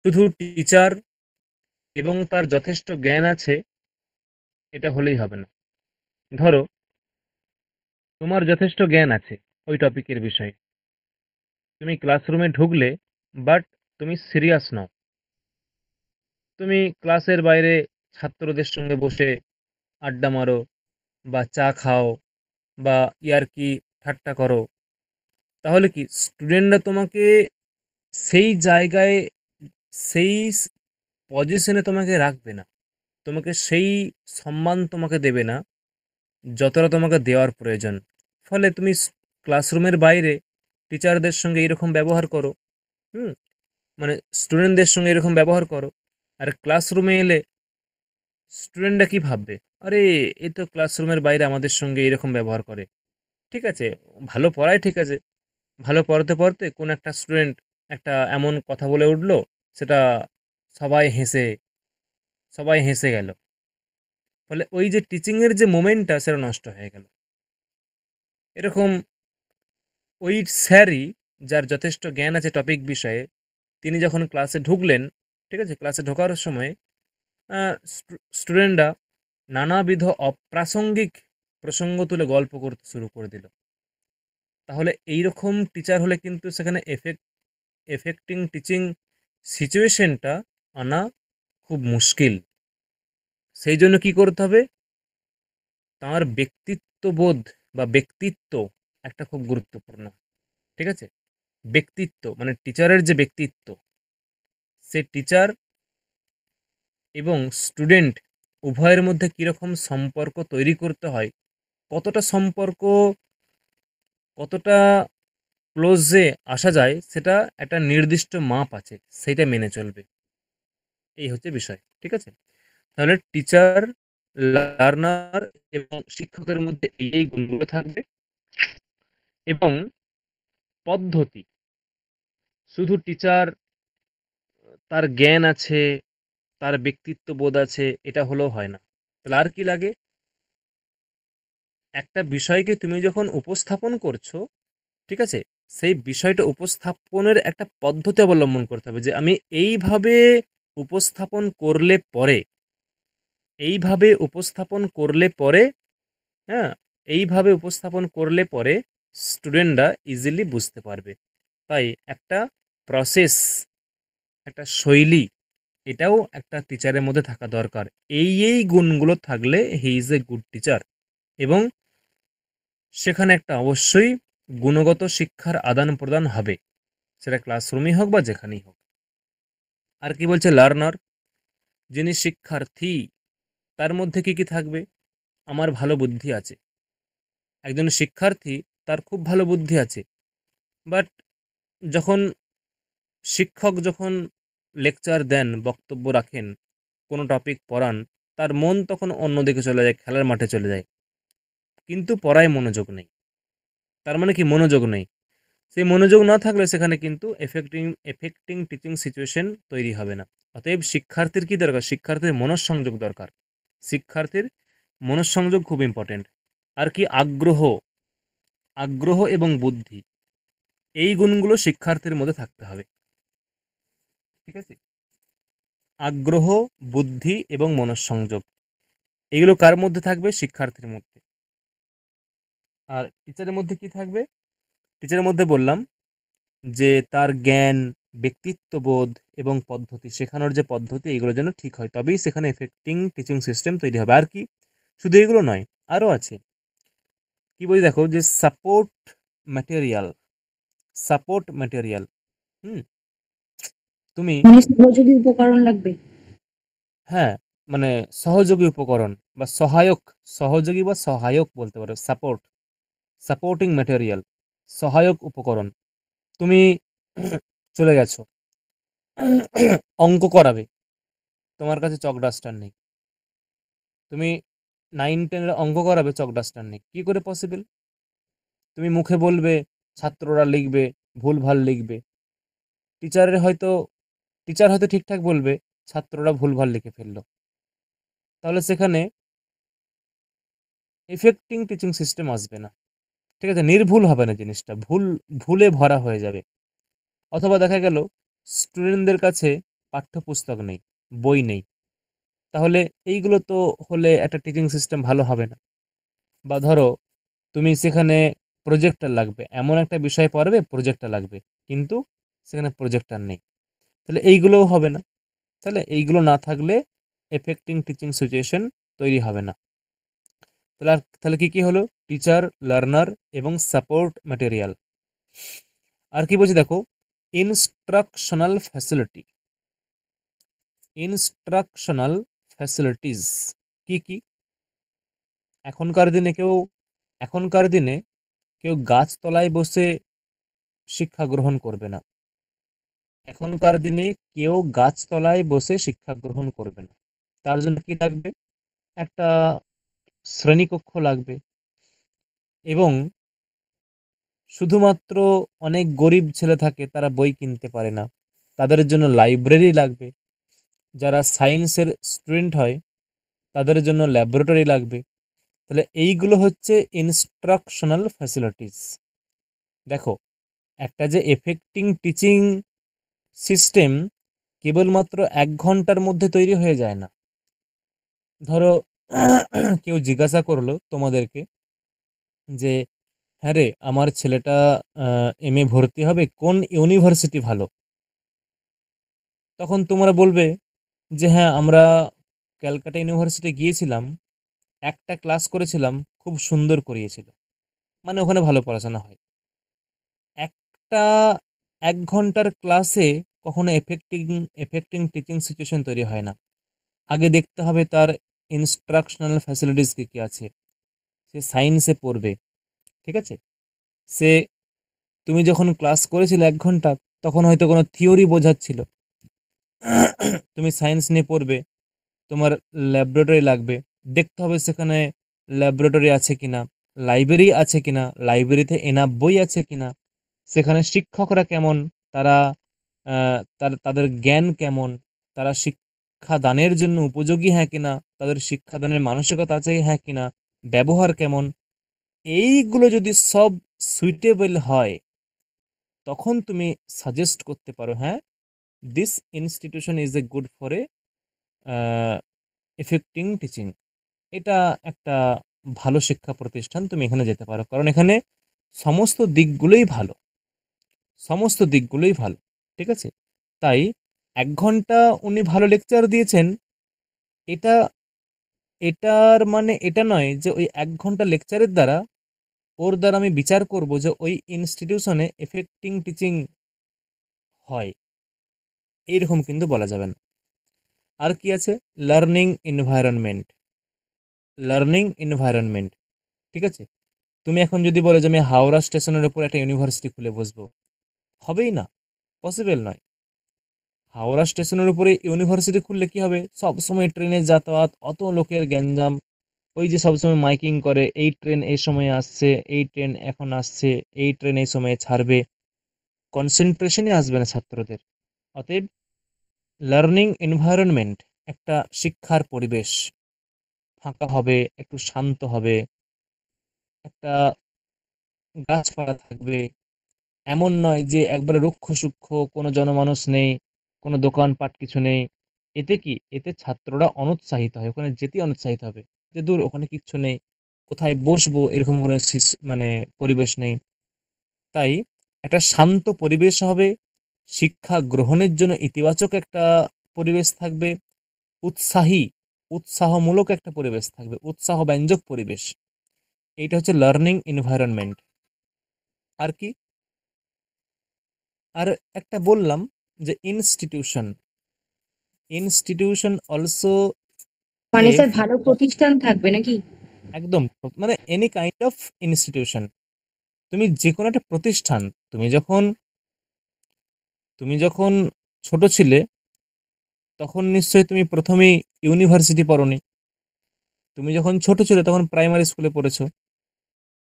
শুধু টিচার এবং তার যথেষ্ট জ্ঞান আছে এটা হলেই হবে না। ধরো তোমার যথেষ্ট জ্ঞান আছে ওই টপিকের বিষয়ে, তুমি ক্লাসরুমে ঢুকলে, বাট তুমি সিরিয়াস নও। তুমি ক্লাসের বাইরে ছাত্রদের সঙ্গে বসে আড্ডা মারো, বা চা খাও, বা ইয়ার্কি ঠাট্টা করো, তাহলে কি স্টুডেন্টরা তোমাকে সেই জায়গায়, সেই পজিশনে তোমাকে রাখবে না, তোমাকে সেই সম্মান তোমাকে দেবে না যতটা তোমাকে দেওয়ার প্রয়োজন। ফলে তুমি ক্লাসরুমের বাইরে টিচারদের সঙ্গে এরকম ব্যবহার করো, হুম, মানে স্টুডেন্টদের সঙ্গে এরকম ব্যবহার করো, আর ক্লাসরুমে এলে স্টুডেন্টরা কি ভাববে? আরে, এ তো ক্লাসরুমের বাইরে আমাদের সঙ্গে এরকম ব্যবহার করে। ঠিক আছে, ভালো পড়ায়, ঠিক আছে, ভালো পড়াতে পড়তে কোন একটা স্টুডেন্ট একটা এমন কথা বলে উঠলো, সেটা সবাই হেসে সবাই হেসে গেল। ফলে ওই যে টিচিং এর যে মোমেন্টটা, সেটা নষ্ট হয়ে গেল। এরকম ওই স্যারই, যার যথেষ্ট জ্ঞান আছে টপিক বিষয়ে, তিনি যখন ক্লাসে ঢুকলেন, ঠিক আছে, ক্লাসে ঢোকার সময় স্টুডেন্টরা নানাবিধ অপ্রাসঙ্গিক প্রসঙ্গ তুলে গল্প করতে শুরু করে দিল। তাহলে এইরকম টিচার হলে কিন্তু সেখানে এফেক্টিং টিচিং সিচুয়েশনটা আনা খুব মুশকিল। সেই জন্য কি করতে হবে, তার ব্যক্তিত্ববোধ বা ব্যক্তিত্ব একটা খুব গুরুত্বপূর্ণ, ঠিক আছে। ব্যক্তিত্ব মানে টিচারের যে ব্যক্তিত্ব, সে টিচার এবং স্টুডেন্ট উভয়ের মধ্যে কীরকম সম্পর্ক তৈরি করতে হয়, কতটা সম্পর্ক, কতটা ক্লোজে আসা যায়, সেটা একটা নির্দিষ্ট মাপ আছে, সেইটা মেনে চলবে। এই হচ্ছে বিষয়, ঠিক আছে। তাহলে টিচার, লার্নার এবং শিক্ষকের মধ্যে এই গুণগুলো থাকবে। এবং পদ্ধতি, শুধু টিচার তার জ্ঞান আছে, তার ব্যক্তিত্ব বোধ আছে, এটা হলেও হয় না। তাহলে আর কি লাগে, একটা বিষয়কে তুমি যখন উপস্থাপন করছো, ঠিক আছে, সেই বিষয়টা উপস্থাপনের একটা পদ্ধতি অবলম্বন করতে হবে, যে আমি এইভাবে উপস্থাপন করলে পরে, এইভাবে উপস্থাপন করলে পরে, হ্যাঁ, এইভাবে উপস্থাপন করলে পরে স্টুডেন্টরা ইজিলি বুঝতে পারবে। তাই একটা প্রসেস, একটা শৈলী, এটাও একটা টিচারের মধ্যে থাকা দরকার। এই গুণগুলো থাকলে হি ইজ এ গুড টিচার। এবং সেখানে একটা অবশ্যই গুণগত শিক্ষার আদান প্রদান হবে, সেটা ক্লাসরুমই হোক বা যেখানেই হোক। আর কি বলছে, লার্নার, যিনি শিক্ষার্থী, তার মধ্যে কি কি থাকবে, আমার ভালো বুদ্ধি আছে। একজন শিক্ষার্থী, তার খুব ভালো বুদ্ধি আছে, বাট যখন শিক্ষক যখন লেকচার দেন, বক্তব্য রাখেন, কোনো টপিক পড়ান, তার মন তখন অন্যদিকে চলে যায়, খেলার মাঠে চলে যায়, কিন্তু পড়ায় মনোযোগ নেই। তার মানে কি, মনোযোগ নেই। সেই মনোযোগ না থাকলে সেখানে কিন্তু এফেক্টিং টিচিং সিচুয়েশন তৈরি হবে না। অতএব শিক্ষার্থীর কি দরকার, শিক্ষার্থীর মনঃসংযোগ দরকার, শিক্ষার্থীর মনঃসংযোগ খুব ইম্পর্টেন্ট। আর কি, আগ্রহ, আগ্রহ এবং বুদ্ধি, এই গুণগুলো শিক্ষার্থীর মধ্যে থাকতে হবে, ঠিক আছে। আগ্রহ, বুদ্ধি এবং মনঃসংযোগ, এগুলো কার মধ্যে থাকবে, শিক্ষার্থীর মধ্যে। আর টিচারের মধ্যে কি থাকবে, টিচারের মধ্যে বললাম যে তার জ্ঞান, ব্যক্তিত্ববোধ এবং পদ্ধতি, শেখানোর যে পদ্ধতি, এগুলো যেন ঠিক হয়, তবেই সেখানে এফেক্টিং টিচিং সিস্টেম তৈরি হবে। আর কি, শুধু এগুলো নয়, আরও আছে। কি বলি দেখো, যে সাপোর্ট ম্যাটেরিয়াল, সাপোর্ট ম্যাটেরিয়াল, হুম, তুমি, মানে সহযোগী উপকরণ লাগবে। হ্যাঁ, মানে সহযোগী উপকরণ বা সহায়ক, সহযোগী বা সহায়ক বলতে পারো, সাপোর্ট, সাপোর্টিং ম্যাটেরিয়াল, সহায়ক উপকরণ। তুমি চলে গেছো, অঙ্ক করাবে, তোমার কাছে চক ডাস্টার নেই, তুমি 9-10 অঙ্ক করাবে, চক ডাস্টার নেই, কি করে পসিবল? তুমি মুখে বলবে, ছাত্ররা লিখবে, ভুলভাল লিখবে, টিচারের হয়তো টিচার হয়তো ঠিকঠাক বলবে, ছাত্ররা ভুলভাল লিখে ফেললো, তাহলে সেখানে এফেক্টিং টিচিং সিস্টেম আসবে না, ঠিক আছে, নির্ভুল হবে না জিনিসটা, ভুলে ভরা হয়ে যাবে। অথবা দেখা গেল স্টুডেন্টদের কাছে পাঠ্যপুস্তক নেই, বই নেই, তাহলে এইগুলো তো হলে একটা টিচিং সিস্টেম ভালো হবে না। বা ধরো তুমি সেখানে প্রজেক্টর লাগবে, এমন একটা বিষয় পড়াবে, প্রজেক্টর লাগবে, কিন্তু সেখানে প্রজেক্টর নেই, তাহলে এইগুলোও হবে না। তাহলে এইগুলো না থাকলে এফেক্টিং টিচিং সিচুয়েশন তৈরি হবে না। তাহলে কি কি হলো, টিচার, লার্নার এবং সাপোর্ট ম্যাটেরিয়াল। আর কি বলছি দেখো, ইনস্ট্রাকশনাল ফ্যাসিলিটি, ইনস্ট্রাকশনাল ফ্যাসিলিটিস কি কি, এখনকার দিনে কেউ এখনকার দিনে কেউ গাছতলায় বসে শিক্ষা গ্রহণ করবে না, এখনকার দিনে কেউ গাছতলায় বসে শিক্ষা গ্রহণ করবে না। তার জন্য কি লাগবে, একটা শ্রেণীকক্ষ লাগবে, এবং শুধুমাত্র অনেক গরিব ছেলে থাকে, তারা বই কিনতে পারে না, তাদের জন্য লাইব্রেরি লাগবে। যারা সায়েন্সের স্টুডেন্ট হয়, তাদের জন্য ল্যাবরেটরি লাগবে। তাহলে এইগুলো হচ্ছে ইনস্ট্রাকশনাল ফ্যাসিলিটিস। দেখো, একটা যে এফেক্টিং টিচিং সিস্টেম কেবলমাত্র ১ ঘন্টার মধ্যে তৈরি হয়ে যায় না। ধরো কেউ জিজ্ঞাসা করলো তোমাদেরকে যে, "হ্যাঁ রে, আমার ছেলেটা MA ভর্তি হবে, কোন ইউনিভার্সিটি ভালো?" তখন তোমরা বলবে যে, "হ্যাঁ, আমরা ক্যালকাটা ইউনিভার্সিটি গিয়েছিলাম, একটা ক্লাস করেছিলাম, খুব সুন্দর করিয়েছিল। মানে ওখানে ভালো পড়াশোনা হয়।" একটা ১ ঘন্টার ক্লাসে কখনো এফেক্টিং টিচিং সিচুয়েশন তৈরি হয় না। আগে দেখতে হবে তার ইনস্ট্রাকশনাল ফ্যাসিলিটিস কি আছে। সে সায়েন্সে পড়বে, ঠিক আছে? সে তুমি যখন ক্লাস করেছিলে ১ ঘন্টা, তখন হয়তো কোনো থিওরি বোঝাচ্ছিল। তুমি সায়েন্স নিয়ে পড়বে, তোমার ল্যাবরেটরি লাগবে। দেখতে হবে সেখানে ল্যাবরেটরি আছে কিনা, লাইব্রেরি আছে কিনা, লাইব্রেরিতে এনাফ বই আছে কিনা, সেখানে শিক্ষকরা কেমন, তারা তাদের জ্ঞান কেমন, তারা শিক্ষাদানের জন্য উপযোগী হ্যাঁ কিনা, তাদের শিক্ষাদানের মানসিকতা আছে হ্যাঁ কিনা, ব্যবহার কেমন, এইগুলো যদি সব সুইটেবল হয়, তখন তুমি সাজেস্ট করতে পারো, হ্যাঁ, this institution is a good for a affecting teaching. এটা একটা ভালো শিক্ষা প্রতিষ্ঠান, তুমি এখানে যেতে পারো, কারণ এখানে সমস্ত দিকগুলোই ভালো, সমস্ত দিকগুলোই ভালো, ঠিক আছে? তাই ১ ঘন্টা উনি ভালো লেকচার দিয়েছেন, এটা এটার মানে এটা নয় যে ওই ১ ঘন্টা লেকচারের দ্বারা ওর দ্বারা আমি বিচার করব যে ওই ইনস্টিটিউশনে এফেক্টিং টিচিং হয়, এইরকম কিন্তু বলা যাবে না। আর কি আছে? Learning environment. লার্নিং এনভায়রনমেন্ট, ঠিক আছে? তুমি এখন যদি বলো যে আমি হাওড়া স্টেশনের উপর একটা ইউনিভার্সিটি খুলে বসবো, হবেই না, পসিবল নয়। হাওড়া স্টেশনের উপরে ইউনিভার্সিটি খুললে কি হবে? সবসময় ট্রেনের যাতায়াত, অত লোকের গ্যাঞ্জাম, ওই যে সবসময় মাইকিং করে, এই ট্রেন এই সময়ে আসছে, এই ট্রেন এখন আসছে, এই ট্রেন এই সময়ে ছাড়বে, কনসেন্ট্রেশনই আসবে না ছাত্রদের। অতএব লার্নিং এনভায়রনমেন্ট, একটা শিক্ষার পরিবেশ, ফাঁকা হবে, একটু শান্ত হবে, একটা গাছপালা থাকবে, এমন নয় যে একবারে রুক্ষ সূক্ষ্ম, কোনো জনমানুষ নেই, কোনো দোকানপাট কিছু নেই। এতে কি? এতে ছাত্ররা অনুৎসাহিত হয়, ওখানে যেতেই অনুৎসাহিত হবে, যে দূর ওখানে কিচ্ছু নেই, কোথায় বসবো এরকম কোনো মানে পরিবেশ নেই। তাই একটা শান্ত পরিবেশ হবে, শিক্ষা গ্রহণের জন্য ইতিবাচক একটা পরিবেশ থাকবে, উৎসাহী উৎসাহমূলক একটা পরিবেশ থাকবে, উৎসাহব্যঞ্জক পরিবেশ। এইটা হচ্ছে লার্নিং এনভায়রনমেন্ট। আর কি? আর একটা বললাম যে ইনস্টিটিউশন, ইনস্টিটিউশন অলসো মানে এ, স্যার ভালো প্রতিষ্ঠান থাকবে নাকি? একদম, মানে এনি কাইন্ড অফ ইনস্টিটিউশন, তুমি যে কোনো একটা প্রতিষ্ঠান, তুমি যখন তুমি যখন ছোট ছিলে, তখন নিশ্চয়ই তুমি প্রথমেই ইউনিভার্সিটি পড়োনি। তুমি যখন ছোট ছিলে তখন প্রাইমারি স্কুলে পড়েছো,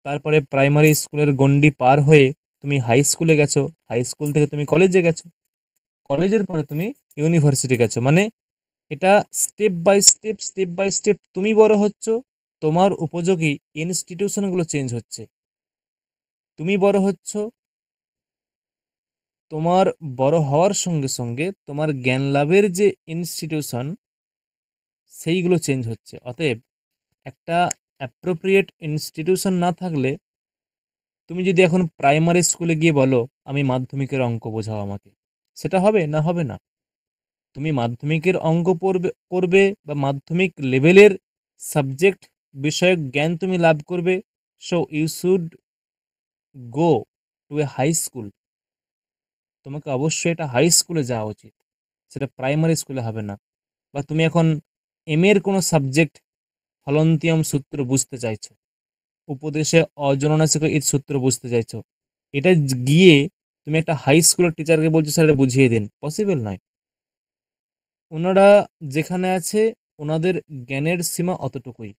তারপরে প্রাইমারি স্কুলের গণ্ডি পার হয়ে তুমি হাই স্কুলে গেছো, হাই স্কুল থেকে তুমি কলেজে গেছো, কলেজের পরে তুমি ইউনিভার্সিটি গেছো। মানে এটা স্টেপ বাই স্টেপ তুমি বড় হচ্ছ, তোমার উপযোগী ইনস্টিটিউশনগুলো চেঞ্জ হচ্ছে, তুমি বড় হচ্ছ, তোমার বড় হওয়ার সঙ্গে সঙ্গে তোমার জ্ঞান লাভের যে ইনস্টিটিউশন, সেইগুলো চেঞ্জ হচ্ছে। অতএব একটা অ্যাপ্রোপ্রিয়েট ইনস্টিটিউশন না থাকলে, তুমি যদি এখন প্রাইমারি স্কুলে গিয়ে বলো আমি মাধ্যমিকের অঙ্ক বোঝাও আমাকে, সেটা হবে না? হবে না। তুমি মাধ্যমিকের অঙ্ক করবে বা মাধ্যমিক লেভেলের সাবজেক্ট বিষয়ক জ্ঞান তুমি লাভ করবে, so you should go to a high school. তোমাকে অবশ্যই এটা হাই স্কুলে যাওয়া উচিত, সেটা প্রাইমারি স্কুলে হবে না। বা তুমি এখন এর কোনো সাবজেক্ট হলন্তিয়াম সূত্র বুঝতে চাইছো, উপদেশে অজননাসিক ঈদ সূত্র বুঝতে চাইছো, এটা গিয়ে তুমি একটা হাই স্কুলের টিচারকে বলছো স্যার এটা বুঝিয়ে দিন, পসিবল নয়। ওনারা যেখানে আছে, ওনাদের জ্ঞানের সীমা অতটুকুই।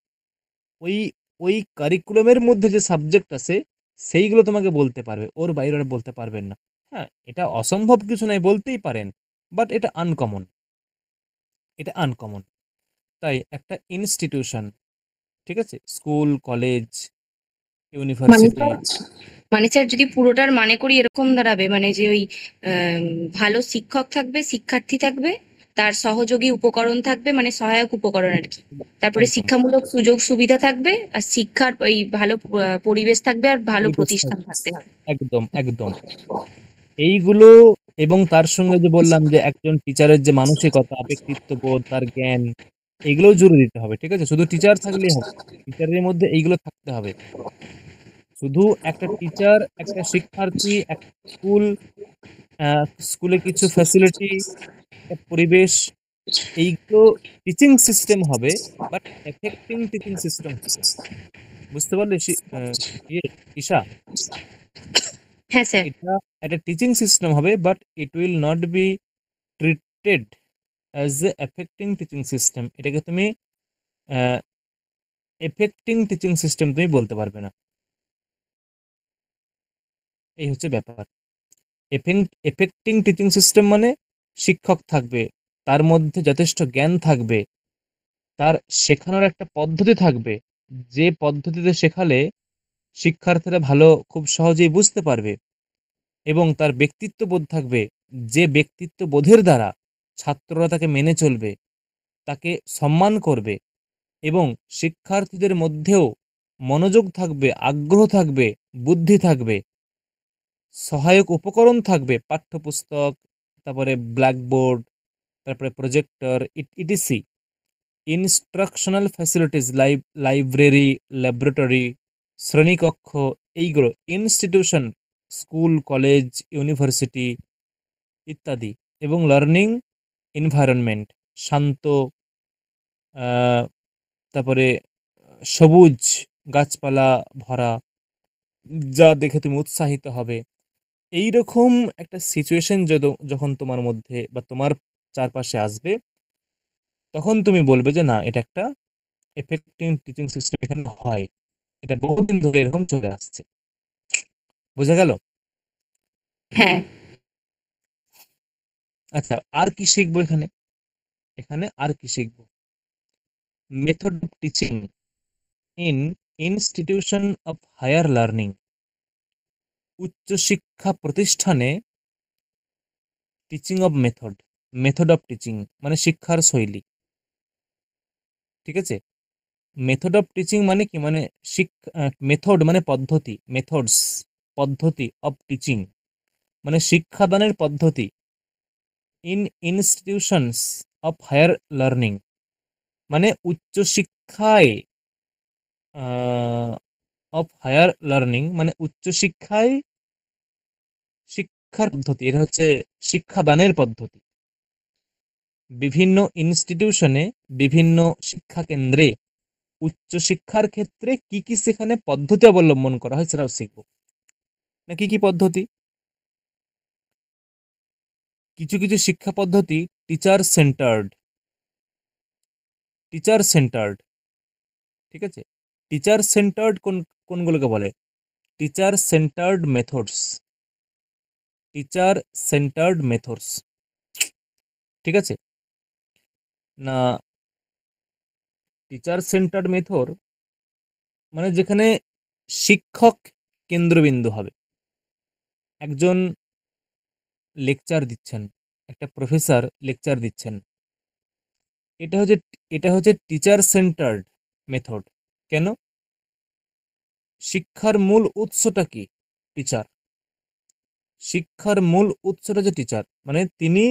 ওই ওই কারিকুলামের মধ্যে যে সাবজেক্ট আছে, সেইগুলো তোমাকে বলতে পারবে, ওর বাইরে ওরা বলতে পারবেন না। হ্যাঁ, এটা অসম্ভব কিছু নয়, বলতেই পারেন, বাট এটা আনকমন, এটা আনকমন। তাই একটা ইনস্টিটিউশন, ঠিক আছে, স্কুল, কলেজ, মানে ইউনিভার্সিটি, মানে স্যার যদি পুরোটার মানে করি এরকম দাঁড়াবে, মানে যে ওই আম, ভালো শিক্ষক থাকবে, শিক্ষার্থী থাকবে, তার সহযোগী উপকরণ থাকবে, মানে সহায়ক উপকরণ আর কি। তারপরে একদম শিক্ষামূলক সুযোগ সুবিধা থাকবে, আর শিক্ষার ওই ভালো পরিবেশ থাকবে, আর ভালো পরিবেশ প্রতিষ্ঠান থাকবে। থাকতে হবে। একদম একদম এইগুলো, এবং তার সঙ্গে যে বললাম যে একজন টিচারের যে মানসিকতা, ব্যক্তিত্ব বোধ, তার জ্ঞান, এগুলোও জুড়ে দিতে হবে। ঠিক আছে, শুধু টিচার থাকলেই হবে না। টিচারের মধ্যে এইগুলো থাকতে হবে। শুধু একটা টিচার, একটা শিক্ষার্থী, একটা স্কুল, স্কুলে কিছু ফ্যাসিলিটি, একটা পরিবেশ, এইগুলো টিচিং সিস্টেম হবে, বাট এফেক্টিং টিচিং সিস্টেম হবে। বুঝতে পারলে ইয়ে, ঈশা? হ্যাঁ স্যার। এটা একটা টিচিং সিস্টেম হবে, but it will not be treated as a affecting teaching system. এটাকে তুমি এফেক্টিং টিচিং সিস্টেম তুমি বলতে পারবে না। এই হচ্ছে ব্যাপার। এফেক্টিং টিচিং সিস্টেম মানে শিক্ষক থাকবে, তার মধ্যে যথেষ্ট জ্ঞান থাকবে, তার শেখানোর একটা পদ্ধতি থাকবে, যে পদ্ধতিতে শেখালে শিক্ষার্থীরা ভালো, খুব সহজেই বুঝতে পারবে, এবং তার ব্যক্তিত্ব বোধ থাকবে, যে ব্যক্তিত্ব বোধের দ্বারা ছাত্ররা তাকে মেনে চলবে, তাকে সম্মান করবে, এবং শিক্ষার্থীদের মধ্যেও মনোযোগ থাকবে, আগ্রহ থাকবে, বুদ্ধি থাকবে, সহায়ক উপকরণ থাকবে, পাঠ্যপুস্তক, তারপরে ব্ল্যাকবোর্ড, তারপরে projector, etc, instructional facilities, library, laboratory, শ্রেণীকক্ষ, এইগুলো ইনস্টিটিউশন, স্কুল, কলেজ, ইউনিভার্সিটি ইত্যাদি, এবং লার্নিং এনভায়রনমেন্ট, শান্ত, আহ, তারপরে সবুজ, গাছপালা ভরা, যা দেখে তুমি উৎসাহিত হবে। এইরকম একটা সিচুয়েশন যখন তোমার মধ্যে বা তোমার চারপাশে আসবে, তখন তুমি বলবে যে না, এটা একটা এফেক্টিভ টিচিং সিস্টেম এখানে হয়। এটা বহুদিন ধরে এরকম চলে আসছে। বোঝা গেল? হ্যাঁ আচ্ছা, আর কি শিখবো এখানে? এখানে আর কি শিখবো? Method of teaching in institution of higher learning. উচ্চশিক্ষা প্রতিষ্ঠানে teaching of method, method of teaching মানে শিক্ষার শৈলী। ঠিক আছে, মেথড অফ টিচিং মানে কি, মানে মেথড মানে পদ্ধতি, মেথডস পদ্ধতি, অফ টিচিং মানে শিক্ষাদানের পদ্ধতি, in institutions of higher learning মানে উচ্চশিক্ষায়, অফ হায়ার লার্নিং মানে উচ্চশিক্ষায় শিক্ষার পদ্ধতি, এটা হচ্ছে শিক্ষাদানের পদ্ধতি। বিভিন্ন ইনস্টিটিউশনে, বিভিন্ন শিক্ষা কেন্দ্রে উচ্চশিক্ষার ক্ষেত্রে কি কি সেখানে পদ্ধতি অবলম্বন করা হয় সেটাও শিখবো। না, কি কি পদ্ধতি? কিছু কিছু শিক্ষা পদ্ধতি টিচার সেন্টার্ড, টিচার সেন্টার্ড। ঠিক আছে, টিচার সেন্টার্ড কোনগুলোকে বলে? Teacher centred methods, teacher centred methods. ঠিক আছে না? টিচার সেন্টার্ড মেথড মানে যেখানে শিক্ষক কেন্দ্রবিন্দু হবে। একজন লেকচার দিচ্ছেন, একটা প্রফেসর লেকচার দিচ্ছেন, এটা হচ্ছে এটা হচ্ছে টিচার সেন্টার্ড মেথড। কেন? শিক্ষার মূল উৎসটা কি? টিচার। শিক্ষার মূল উৎসটা যে টিচার, মানে তিনি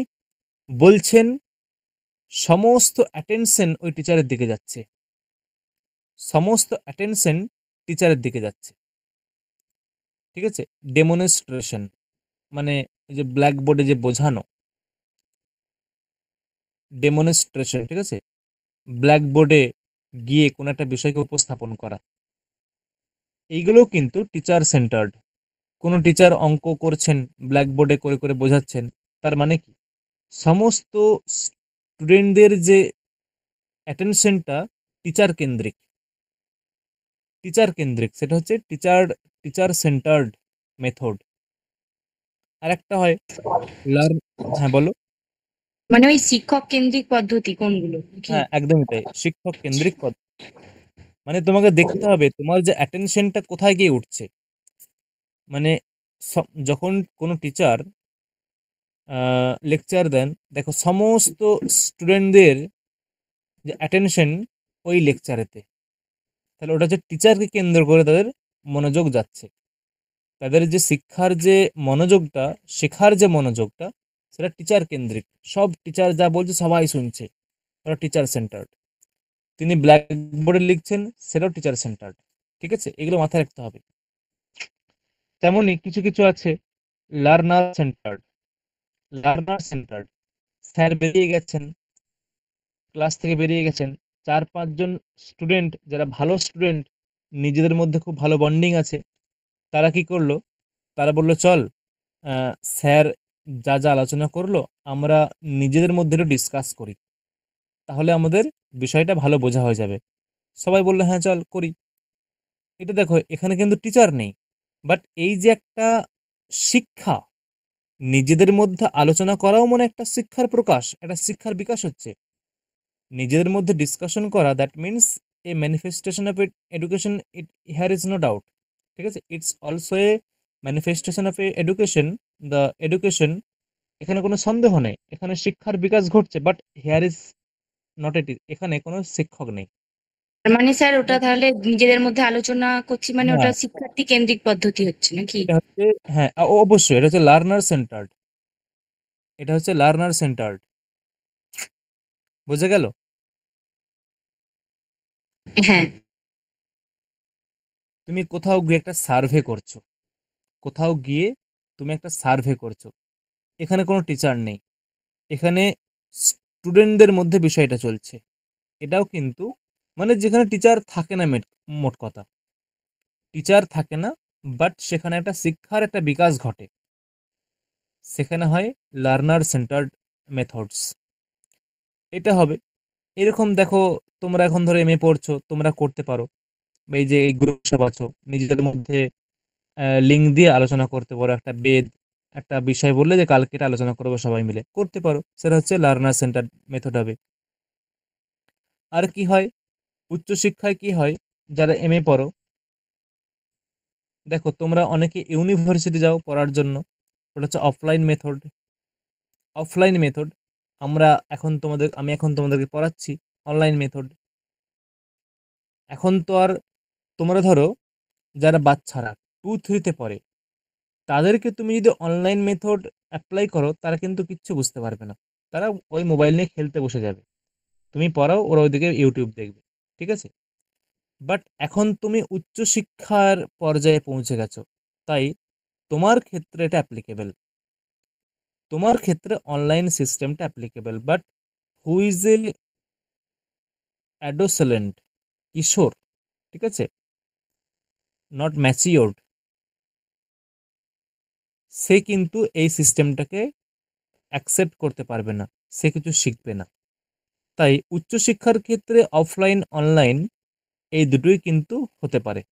বলছেন, সমস্ত অ্যাটেনশন ওই টিচারের দিকে যাচ্ছে, সমস্ত অ্যাটেনশন টিচারের দিকে যাচ্ছে। ঠিক আছে, ডেমনস্ট্রেশন মানে এই যে ব্ল্যাকবোর্ডে যে বোঝানো, ডেমনস্ট্রেশন। ঠিক আছে, ব্ল্যাকবোর্ডে গিয়ে কোনো একটা বিষয়কে উপস্থাপন করা, এইগুলোও কিন্তু টিচার সেন্টার্ড। কোনো টিচার অঙ্ক করছেন, ব্ল্যাকবোর্ডে করে করে বোঝাচ্ছেন, তার মানে কি সমস্ত স্টুডেন্টদের যে অ্যাটেনশনটা টিচার কেন্দ্রিক, টিচার কেন্দ্রিক, সেটা হচ্ছে টিচার সেন্টার্ড মেথড। আর একটা হয় লার্ন, হ্যাঁ বলো। মানে ওই শিক্ষক কেন্দ্রিক পদ্ধতি কোনগুলো কি? হ্যাঁ, একদমই তাই, শিক্ষক কেন্দ্রিক পদ্ধতি। মানে তোমাকে দেখতে হবে তোমার যে অ্যাটেনশনটা কোথায় গিয়ে উঠছে। মানে যখন কোনো টিচার লেকচার দেন, দেখো সমস্ত স্টুডেন্টদের যে অ্যাটেনশন ওই লেকচারেতে, তাহলে ওটা যে টিচারকে কেন্দ্র করে তাদের মনোযোগ যাচ্ছে, তাদের যে শিক্ষার যে মনোযোগটা, শেখার যে মনোযোগটা, সেটা টিচার কেন্দ্রিক। সব টিচার যা বলছে সবাই শুনছে, ওটা টিচার সেন্টার্ড। তিনি ব্ল্যাকবোর্ডে লিখছেন, সেটাও টিচার সেন্টার্ড। ঠিক আছে, এগুলো মাথায় রাখতে হবে। তেমনই কিছু কিছু আছে learner centred. Learner centred, sir বেরিয়ে গেছেন, ক্লাস থেকে বেরিয়ে গেছেন, 4-5 জন স্টুডেন্ট যারা ভালো স্টুডেন্ট, নিজেদের মধ্যে খুব ভালো বন্ডিং আছে, তারা কি করলো, তারা বললো চল স্যার যা যা আলোচনা করলো আমরা নিজেদের মধ্যে একটু ডিসকাস করি, তাহলে আমাদের বিষয়টা ভালো বোঝা হয়ে যাবে। সবাই বললো হ্যাঁ চল করি। এটা দেখো, এখানে কিন্তু টিচার নেই, বাট এই যে একটা শিক্ষা, নিজেদের মধ্যে আলোচনা করাও মানে একটা শিক্ষার প্রকাশ, একটা শিক্ষার বিকাশ হচ্ছে। নিজেদের মধ্যে ডিসকাশন করা, that means a manifestation of education, it here is no doubt. ঠিক আছে, it's also a manifestation of a education. The education, এখানে কোনো সন্দেহ নেই, এখানে শিক্ষার বিকাশ ঘটছে, but here is not at, এখানে কোনো শিক্ষক নেই। তার মানে স্যার ওটা তাহলে নিজেদের মধ্যে আলোচনা করছি মানে ওটা হ্যাঁ, শিক্ষার্থী কেন্দ্রিক পদ্ধতি হচ্ছে নাকি? এটা হচ্ছে, হ্যাঁ অবশ্যই এটা হচ্ছে লার্নার সেন্টার্ড, এটা হচ্ছে লার্নার সেন্টার্ড। বুঝে গেল? হ্যাঁ। তুমি কোথাও গিয়ে একটা সার্ভে করছো, কোথাও গিয়ে তুমি একটা সার্ভে করছো, এখানে কোনো টিচার নেই, এখানে স্টুডেন্টদের মধ্যে বিষয়টা চলছে। এটাও কিন্তু মানে যেখানে টিচার থাকে না, মোট কথা টিচার থাকে না, বাট সেখানে একটা শিক্ষার একটা বিকাশ ঘটে, সেখানে হয় লার্নার সেন্টার্ড মেথডস। এটা হবে এরকম। দেখো, তোমরা এখন ধরো এমএ পড়ছো, তোমরা করতে পারো, বা এই যে এই গ্রুপ সব আছো, নিজেদের মধ্যে লিঙ্ক দিয়ে আলোচনা করতে পারো। একটা বেদ, একটা বিষয় বললে যে কালকে এটা আলোচনা করবো, সবাই মিলে করতে পারো, সেটা হচ্ছে লার্নার সেন্টার মেথড হবে। আর কি হয়, উচ্চশিক্ষায় কি হয়, যারা এমএ পড়ো, দেখো তোমরা অনেকে ইউনিভার্সিটি যাও পড়ার জন্য, ওটা হচ্ছে অফলাইন মেথড। অফলাইন মেথড, আমি এখন তোমাদেরকে পড়াচ্ছি অনলাইন মেথড। এখন তো আর তোমরা ধরো যারা বাচ্চারা 2-3-তে পড়ে, তাদেরকে তুমি যদি অনলাইন মেথড অ্যাপ্লাই করো, তারা কিন্তু কিচ্ছু বুঝতে পারবে না, তারা ওই মোবাইল নিয়ে খেলতে বসে যাবে। তুমি পড়াও, ওরা ওইদিকে ইউটিউব দেখবে। ঠিক আছে, বাট এখন তুমি উচ্চশিক্ষার পর্যায়ে পৌঁছে গেছো, তাই তোমার ক্ষেত্রে এটা অ্যাপ্লিকেবল, তোমার ক্ষেত্রে অনলাইন সিস্টেমটা applicable. But who is a adolescent, কিশোর, ঠিক আছে, নট ম্যাচিওর্ড, সে কিন্তু এই সিস্টেমটাকে অ্যাকসেপ্ট করতে পারবে না, সে কিছু শিখবে না। তাই উচ্চশিক্ষার ক্ষেত্রে অফলাইন অনলাইন এই দুটোই কিন্তু হতে পারে,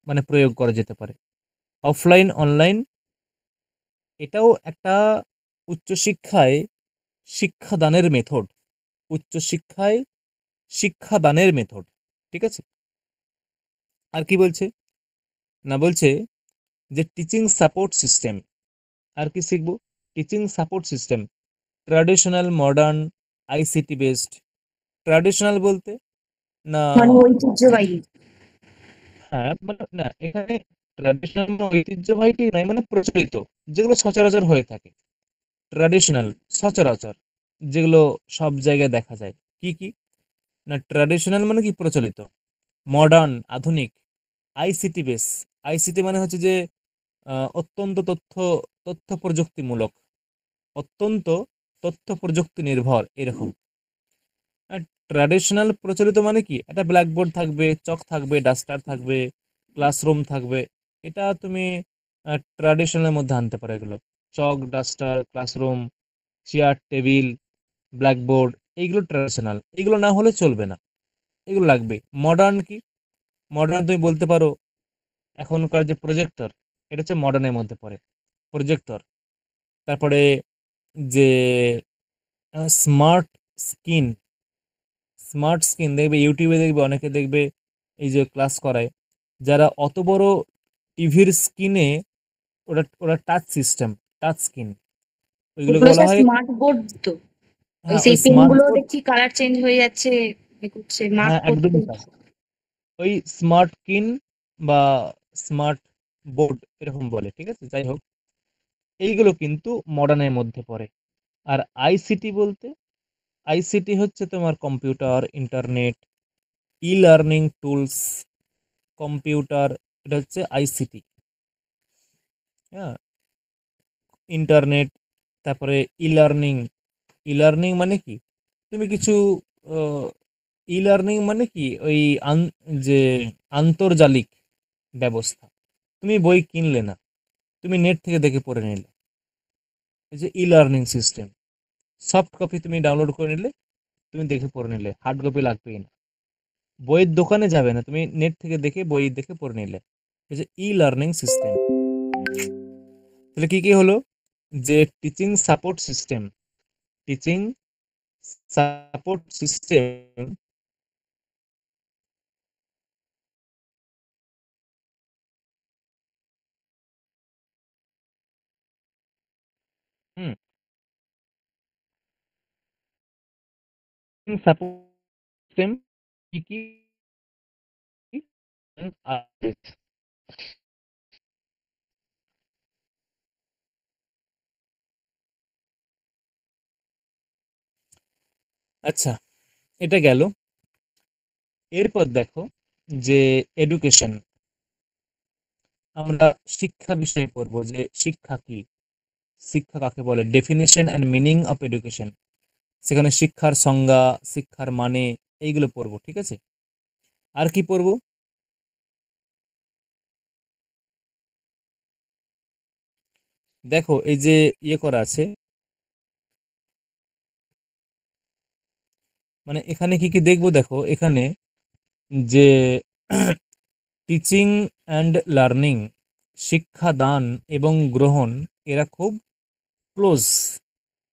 মানে প্রয়োগ করা যেতে পারে। অফলাইন অনলাইন এটাও একটা উচ্চশিক্ষায় শিক্ষাদানের মেথড, উচ্চশিক্ষায় শিক্ষাদানের মেথড। ঠিক আছে, আর কি বলছে না, বলছে যে টিচিং সাপোর্ট সিস্টেম। আর কি শিখবো, teaching support system, traditional, modern, ICT based. Traditional বলতে না, মানে ঐতিহ্যবাহী। হ্যাঁ মানে না, এখানে ট্র্যাডিশনাল মানে ঐতিহ্যবাহী নয়, মানে প্রচলিত, যেগুলো সচরাচর হয়ে থাকে। ট্র্যাডিশনাল, সচরাচর, যেগুলো সব জায়গায় দেখা যায়। কি কি না, ট্র্যাডিশনাল মানে কি, প্রচলিত। মডার্ন, আধুনিক। আইসিটি বেস, আইসিটি মানে হচ্ছে যে অত্যন্ত তথ্য প্রযুক্তিমূলক, অত্যন্ত তথ্য প্রযুক্তি নির্ভর, এরকম। আর ট্র্যাডিশনাল প্রচলিত মানে কি, একটা ব্ল্যাকবোর্ড থাকবে, চক থাকবে, ডাস্টার থাকবে, ক্লাসরুম থাকবে। এটা তুমি ট্র্যাডিশনালের মধ্যে আনতে পারো এগুলো। Chalk, duster, classroom, chair, table, blackboard, এইগুলো ট্র্যাডিশনাল, এগুলো না হলে চলবে না, এগুলো লাগবে। মডার্ন কি, মডার্ন তুমি বলতে পারো এখনকার যে প্রজেক্টর, এটা হচ্ছে মডার্নের মধ্যে পড়ে, প্রজেক্টর। তারপরে যে স্মার্ট স্ক্রিন, স্মার্ট স্ক্রিন দেখবে ইউটিউবে, দেখবে অনেকে দেখবে এই যে ক্লাস করায়, যারা অত বড় টিভির স্ক্রিনে ওটা ওটা টাচ সিস্টেম, টাচ স্ক্রিন, ওইগুলোকে ওগুলো বলা স্যার হয়। স্মার্ট বোর্ড তো, ওই হ্যাঁ, ওই সেই পেন স্মার্ট গুলো বোর্ড। দেখছি কালার চেঞ্জ হয়ে যাচ্ছে, এ করছে, মার্ক হ্যাঁ, করছে। একদমই তাই। ওই স্মার্ট স্ক্রিন বা স্মার্ট বোর্ড এরকম বলে, ঠিক আছে, যাই হোক, এইগুলো কিন্তু মডার্নের মধ্যে পড়ে। আর আইসিটি বলতে, আইসিটি হচ্ছে তোমার computer, internet, e learning tools, computer, এটা হচ্ছে আইসিটি। হ্যাঁ, ইন্টারনেট, তারপরে ই লার্নিং। ই লার্নিং মানে কি, তুমি কিছু ই লার্নিং মানে কি, ওই যে আন্তর্জালিক ব্যবস্থা। তুমি বই কিনলে না, তুমি নেট থেকে দেখে পড়ে নিলে, এই যে e learning system. Soft copy তুমি ডাউনলোড করে নিলে, তুমি দেখে পড়ে নিলে, হার্ড কপি লাগবেই না। বইয়ের দোকানে যাবে না, তুমি নেট থেকে দেখে বই দেখে পড়ে নিলে, এই যে ই লার্নিং সিস্টেম। তাহলে কি কি হলো, যে teaching support system, teaching support system, hmm, support system কি কি আছে? আচ্ছা, এটা গেল। এরপর দেখো যে এডুকেশন, আমরা শিক্ষা বিষয়ে পড়বো যে শিক্ষা কি, শিক্ষা কাকে বলে, definition and meaning of education. সেখানে শিক্ষার সংজ্ঞা, শিক্ষার মানে, এইগুলো পড়বো, ঠিক আছে। আর কি পড়বো, দেখো এই যে ইয়ে করা আছে, মানে এখানে কি কি দেখবো, দেখো এখানে যে টিচিং অ্যান্ড লার্নিং, শিক্ষাদান এবং গ্রহণ, এরা খুব ক্লোজ,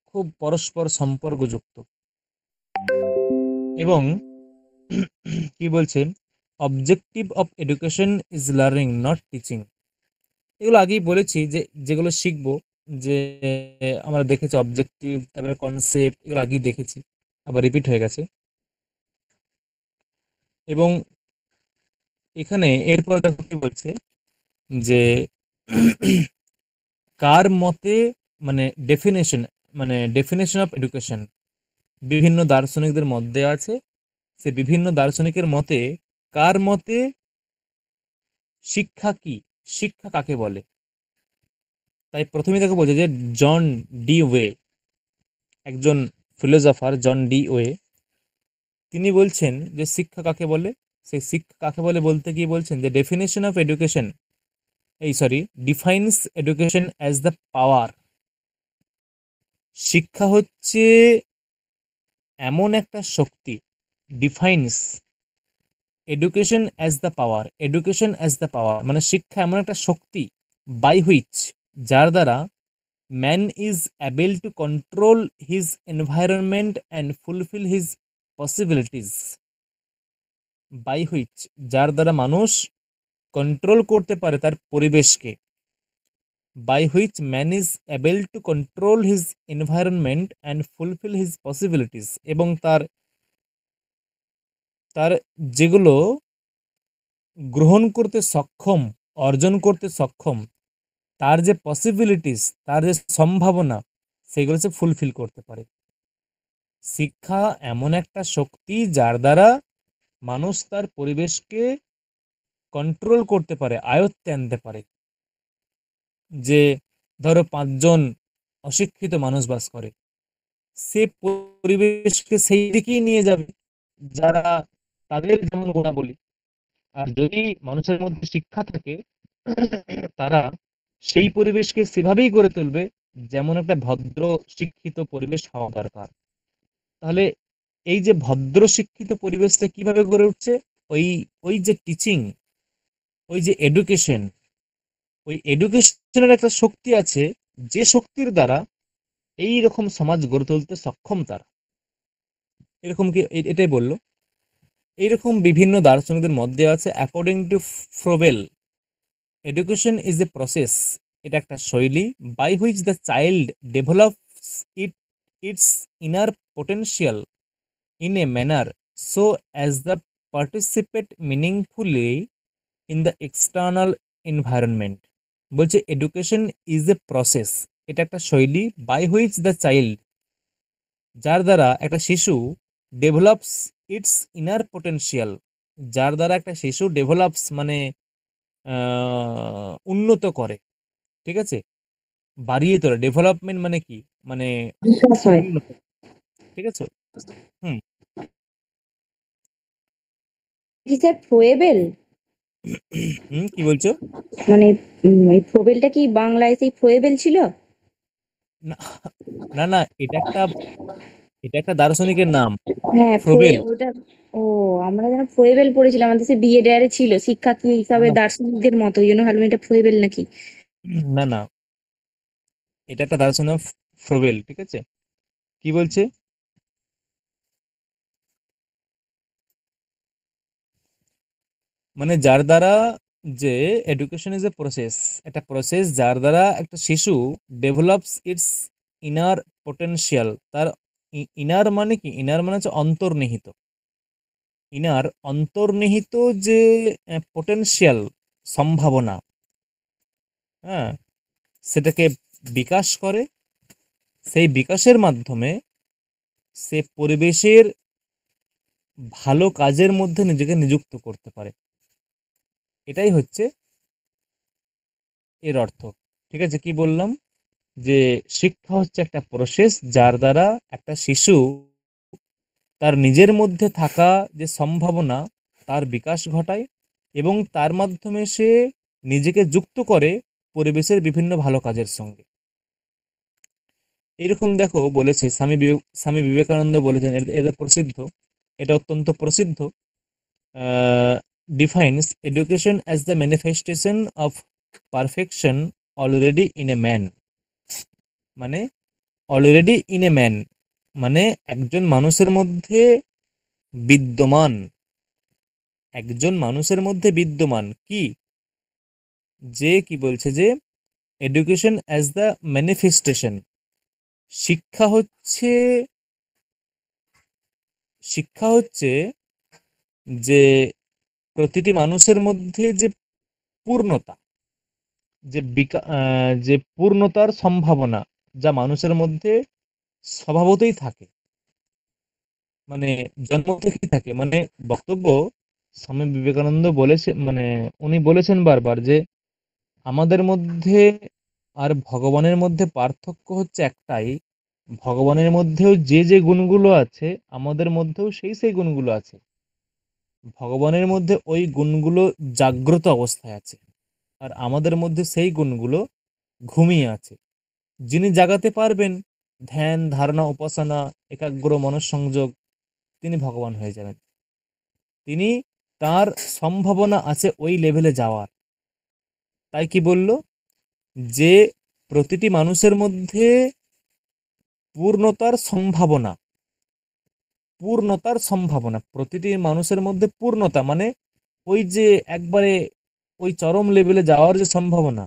খুব পরস্পর সম্পর্কযুক্ত। এবং কি বলছে, objective of education is learning not teaching. এগুলো আগেই বলেছি যে যেগুলো শিখবো, যে আমরা দেখেছি অবজেক্টিভ, তারপরে কনসেপ্ট, এগুলো আগেই দেখেছি, আবার রিপিট হয়ে গেছে। এবং এখানে এরপর দেখো কি বলছে, যে কার মতে, মানে ডেফিনেশন, মানে ডেফিনেশন অফ এডুকেশন বিভিন্ন দার্শনিকদের মধ্যে আছে। সে বিভিন্ন দার্শনিকের মতে, কার মতে শিক্ষা কি, শিক্ষা কাকে বলে। তাই প্রথমেই তাকে বলছে যে জন ডি ওয়ে, একজন ফিলোসফার জন ডি ওয়ে, তিনি বলছেন যে শিক্ষা কাকে বলে। সেই শিক্ষা কাকে বলে বলতে গিয়ে বলছেন যে ডেফিনেশন অফ এডুকেশন, এই sorry, defines education as the power. শিক্ষা হচ্ছে এমন একটা শক্তি, defines education as the power, education as the power মানে শিক্ষা এমন একটা শক্তি, বাই হুইচ, যার দ্বারা man is able to control his environment and fulfil his possibilities. By which, যার দ্বারা মানুষ কন্ট্রোল করতে পারে তার পরিবেশকে। By which man is able to control his environment and fulfil his possibilities, এবং তার তার যেগুলো গ্রহণ করতে সক্ষম, অর্জন করতে সক্ষম, তার যে পসিবিলিটিস, তার যে সম্ভাবনা, সেগুলো সে ফুলফিল করতে পারে। শিক্ষা এমন একটা শক্তি যার দ্বারা মানুষ তার পরিবেশকে কন্ট্রোল করতে পারে, আয়ত্তে আনতে পারে। যে ধরো 5 জন অশিক্ষিত মানুষ বাস করে, সে পরিবেশকে সেই দিকেই নিয়ে যাবে যারা তাদের যেমন গুণাবলী। আর যদি মানুষের মধ্যে শিক্ষা থাকে, তারা সেই পরিবেশকে সেভাবেই গড়ে তুলবে যেমন একটা ভদ্র শিক্ষিত পরিবেশ হওয়া দরকার। তাহলে এই যে ভদ্র শিক্ষিত পরিবেশটা কিভাবে গড়ে উঠছে, ওই ওই যে টিচিং, ওই যে এডুকেশন, ওই এডুকেশনের একটা শক্তি আছে, যে শক্তির দ্বারা এই রকম সমাজ গড়ে তুলতে সক্ষম তারা। এরকম কি এটাই বললো। এইরকম বিভিন্ন দার্শনিকদের মধ্যে আছে, according to Froebel, education is a process এটা একটা শৈলী by which the child develops its inner potential in a manner so as the participate meaningfully in the external environment. বলছে এডুকেশন ইজ এ প্রসেস, এটা একটা শৈলী by which the child, যার দ্বারা একটা শিশু ডেভেলপস ইটস ইনার পোটেনশিয়াল, যার দ্বারা একটা শিশু ডেভেলপস মানে উন্নত করে, ঠিক আছে, বাড়িয়ে তোলে। ডেভেলপমেন্ট মানে কি, মানে বিকাশ হয়। উন্নত, ঠিক আছে। হুম। কি স্যার ফ্রোয়েবেল? হুম, কি বলছো? মানে এই ফ্রোবেলটা কি বাংলায় সেই ফ্রোয়েবেল ছিল? না, না, না, এটা একটা দার্শনিকের নাম, হ্যাঁ ফ্রোবেল। ওটা। ও, আমরা যেন ফ্রোয়েবেল পড়েছিলাম, আমাদের সে বিএড এ ছিল শিক্ষার্থী না, হিসাবে না, দার্শনিকদের মতো, এই জন্য ভাবলাম এটা ফ্রোয়েবেল নাকি। না, না, এটা একটা দার্শনিক ফ্রোবেল, ঠিক আছে। কি বলছে? মানে যার দ্বারা, যে এডুকেশন ইজ এ প্রসেস, একটা প্রসেস যার দ্বারা একটা শিশু ডেভেলপস ইটস ইনার পোটেনশিয়াল, তার ইনার মানে কি, ইনার মানে হচ্ছে অন্তর্নিহিত, ইনার অন্তর্নিহিত যে পোটেনশিয়াল, সম্ভাবনা, হ্যাঁ, সেটাকে বিকাশ করে। সেই বিকাশের মাধ্যমে সে পরিবেশের ভালো কাজের মধ্যে নিজেকে নিযুক্ত করতে পারে, এটাই হচ্ছে এর অর্থ। ঠিক আছে, কি বললাম, যে শিক্ষা হচ্ছে একটা প্রসেস যার দ্বারা একটা শিশু তার নিজের মধ্যে থাকা যে সম্ভাবনা তার বিকাশ ঘটায়, এবং তার মাধ্যমে সে নিজেকে যুক্ত করে পরিবেশের বিভিন্ন ভালো কাজের সঙ্গে। এরকম দেখো বলেছে স্বামী বিবেকানন্দ বলেছেন, এটা প্রসিদ্ধ, এটা অত্যন্ত প্রসিদ্ধ, defines education as the manifestation of perfection already in a man, মানে অলরেডি ইন এ ম্যান মানে একজন মানুষের মধ্যে বিদ্যমান, একজন মানুষের মধ্যে বিদ্যমান কি, যে কি বলছে, যে এডুকেশন অ্যাজ দ্য ম্যানিফেস্টেশন, শিক্ষা হচ্ছে, শিক্ষা হচ্ছে যে প্রতিটি মানুষের মধ্যে যে পূর্ণতা, যে পূর্ণতার সম্ভাবনা যা মানুষের মধ্যে স্বভাবতই থাকে, মানে জন্ম থেকেই থাকে। মানে বক্তব্য, স্বামী বিবেকানন্দ বলেছে, মানে উনি বলেছেন বারবার যে আমাদের মধ্যে আর ভগবানের মধ্যে পার্থক্য হচ্ছে একটাই, ভগবানের মধ্যেও যে যে গুণগুলো আছে আমাদের মধ্যেও সেই সেই গুণগুলো আছে, ভগবানের মধ্যে ওই গুণগুলো জাগ্রত অবস্থায় আছে, আর আমাদের মধ্যে সেই গুণগুলো ঘুমিয়ে আছে। যিনি জাগাতে পারবেন ধ্যান ধারণা উপাসনা একাগ্র মনঃসংযোগ, তিনি ভগবান হয়ে যাবেন। তিনি, তার সম্ভাবনা আছে ওই লেভেলে যাওয়ার। তাই কি বলল, যে প্রতিটি মানুষের মধ্যে পূর্ণতার সম্ভাবনা, পূর্ণতার সম্ভাবনা, প্রতিটি মানুষের মধ্যে পূর্ণতা মানে ওই যে একবারে ওই চরম লেভেলে যাওয়ার যে সম্ভাবনা,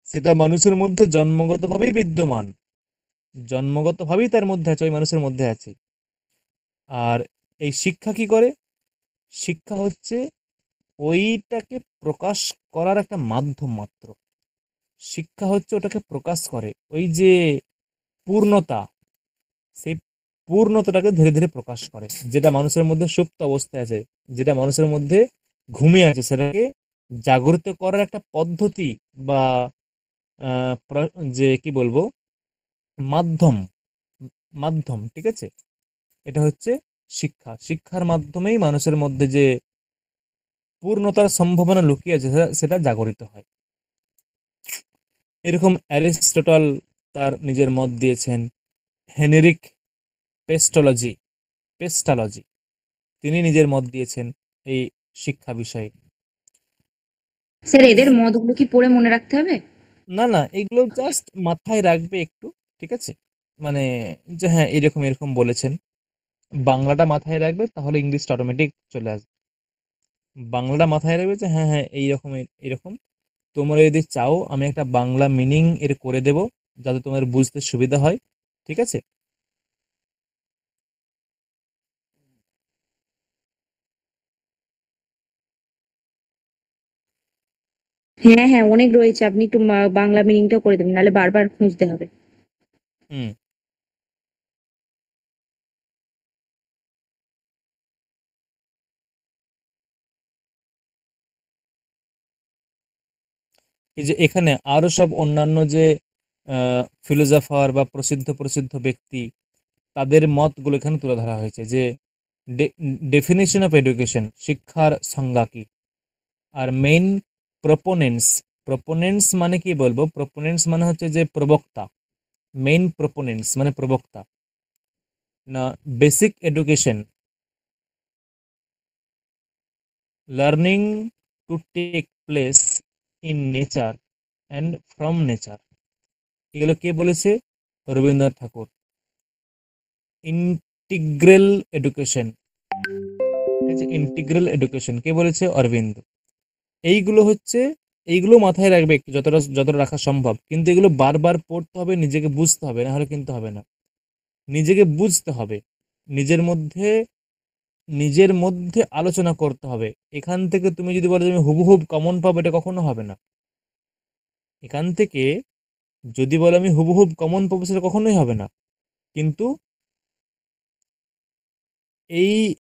সেটা মানুষের মধ্যে জন্মগতভাবেই বিদ্যমান, জন্মগতভাবেই তার মধ্যে আছে, ওই মানুষের মধ্যে আছে। আর এই শিক্ষা কি করে, শিক্ষা হচ্ছে ওইটাকে প্রকাশ করার একটা মাধ্যম মাত্র, শিক্ষা হচ্ছে ওটাকে প্রকাশ করে, ওই যে পূর্ণতা, সেই পূর্ণতাটাকে ধীরে ধীরে প্রকাশ করে, যেটা মানুষের মধ্যে সুপ্ত অবস্থায় আছে, যেটা মানুষের মধ্যে ঘুমিয়ে আছে, সেটাকে জাগ্রত করার একটা পদ্ধতি বা যে কি বলবো, মাধ্যম, মাধ্যম, ঠিক আছে। এটা হচ্ছে শিক্ষা, শিক্ষার মাধ্যমেই মানুষের মধ্যে যে পূর্ণতার সম্ভাবনা লুকিয়ে আছে সেটা জাগরিত হয়। এরকম অ্যারিস্টটল তার নিজের মত দিয়েছেন, হেনরিক পেস্টোলজি পেস্টালজি তিনি নিজের মত দিয়েছেন এই শিক্ষা বিষয়ে। স্যার এদের মতগুলো কি পড়ে মনে রাখতে হবে? না, না, এগুলো জাস্ট মাথায় রাখবে একটু, ঠিক আছে, মানে যে হ্যাঁ এরকম এরকম বলেছেন, বাংলাটা মাথায় রাখবে, তাহলে ইংলিশটা অটোমেটিক চলে আসবে। বাংলাটা মাথায় রাখবে যে হ্যাঁ হ্যাঁ এইরকম এরকম, তোমরা যদি চাও আমি একটা বাংলা মিনিং এর করে দেব, যাতে তোমার বুঝতে সুবিধা হয়। ঠিক আছে? হ্যাঁ হ্যাঁ, অনেক রয়েছে, আপনি একটু বাংলা মিনিংটাও করে দেবেন, নাহলে বারবার খুঁজতে হবে। হুম এই যে এখানে আরো সব অন্যান্য যে ফিলোসফার বা প্রসিদ্ধ প্রসিদ্ধ ব্যক্তি, তাদের মতগুলো এখানে তুলে ধরা হয়েছে যে ডেফিনেশন অফ এডুকেশন, শিক্ষার সংজ্ঞা কি, আর মেইন প্রপোনেন্টস। প্রপোনেন্টস মানে কি বলবো, প্রপোনেন্টস মানে হচ্ছে যে প্রবক্তা, মেইন প্রপোনেন্টস মানে প্রবক্তা। না, basic education, learning to take place in nature and from nature, এগুলো কে বলেছে? রবীন্দ্রনাথ ঠাকুর। ইন্টিগ্রাল এডুকেশন, ঠিক আছে, ইন্টিগ্রাল এডুকেশন কে বলেছে? অরবিন্দ। এইগুলো হচ্ছে, এইগুলো মাথায় রাখবে একটু, যতটা যতটা রাখা সম্ভব, কিন্তু এগুলো বারবার পড়তে হবে, নিজেকে বুঝতে হবে, না হলে কিন্তু হবে না। নিজেকে বুঝতে হবে, নিজের মধ্যে নিজের মধ্যে আলোচনা করতে হবে। এখান থেকে তুমি যদি বলো তুমি হুবহুব কমন পাবো, এটা কখনো হবে না। এখান থেকে যদি বলো আমি হুবহুব কমন পাবো, সেটা কখনোই হবে না। কিন্তু এই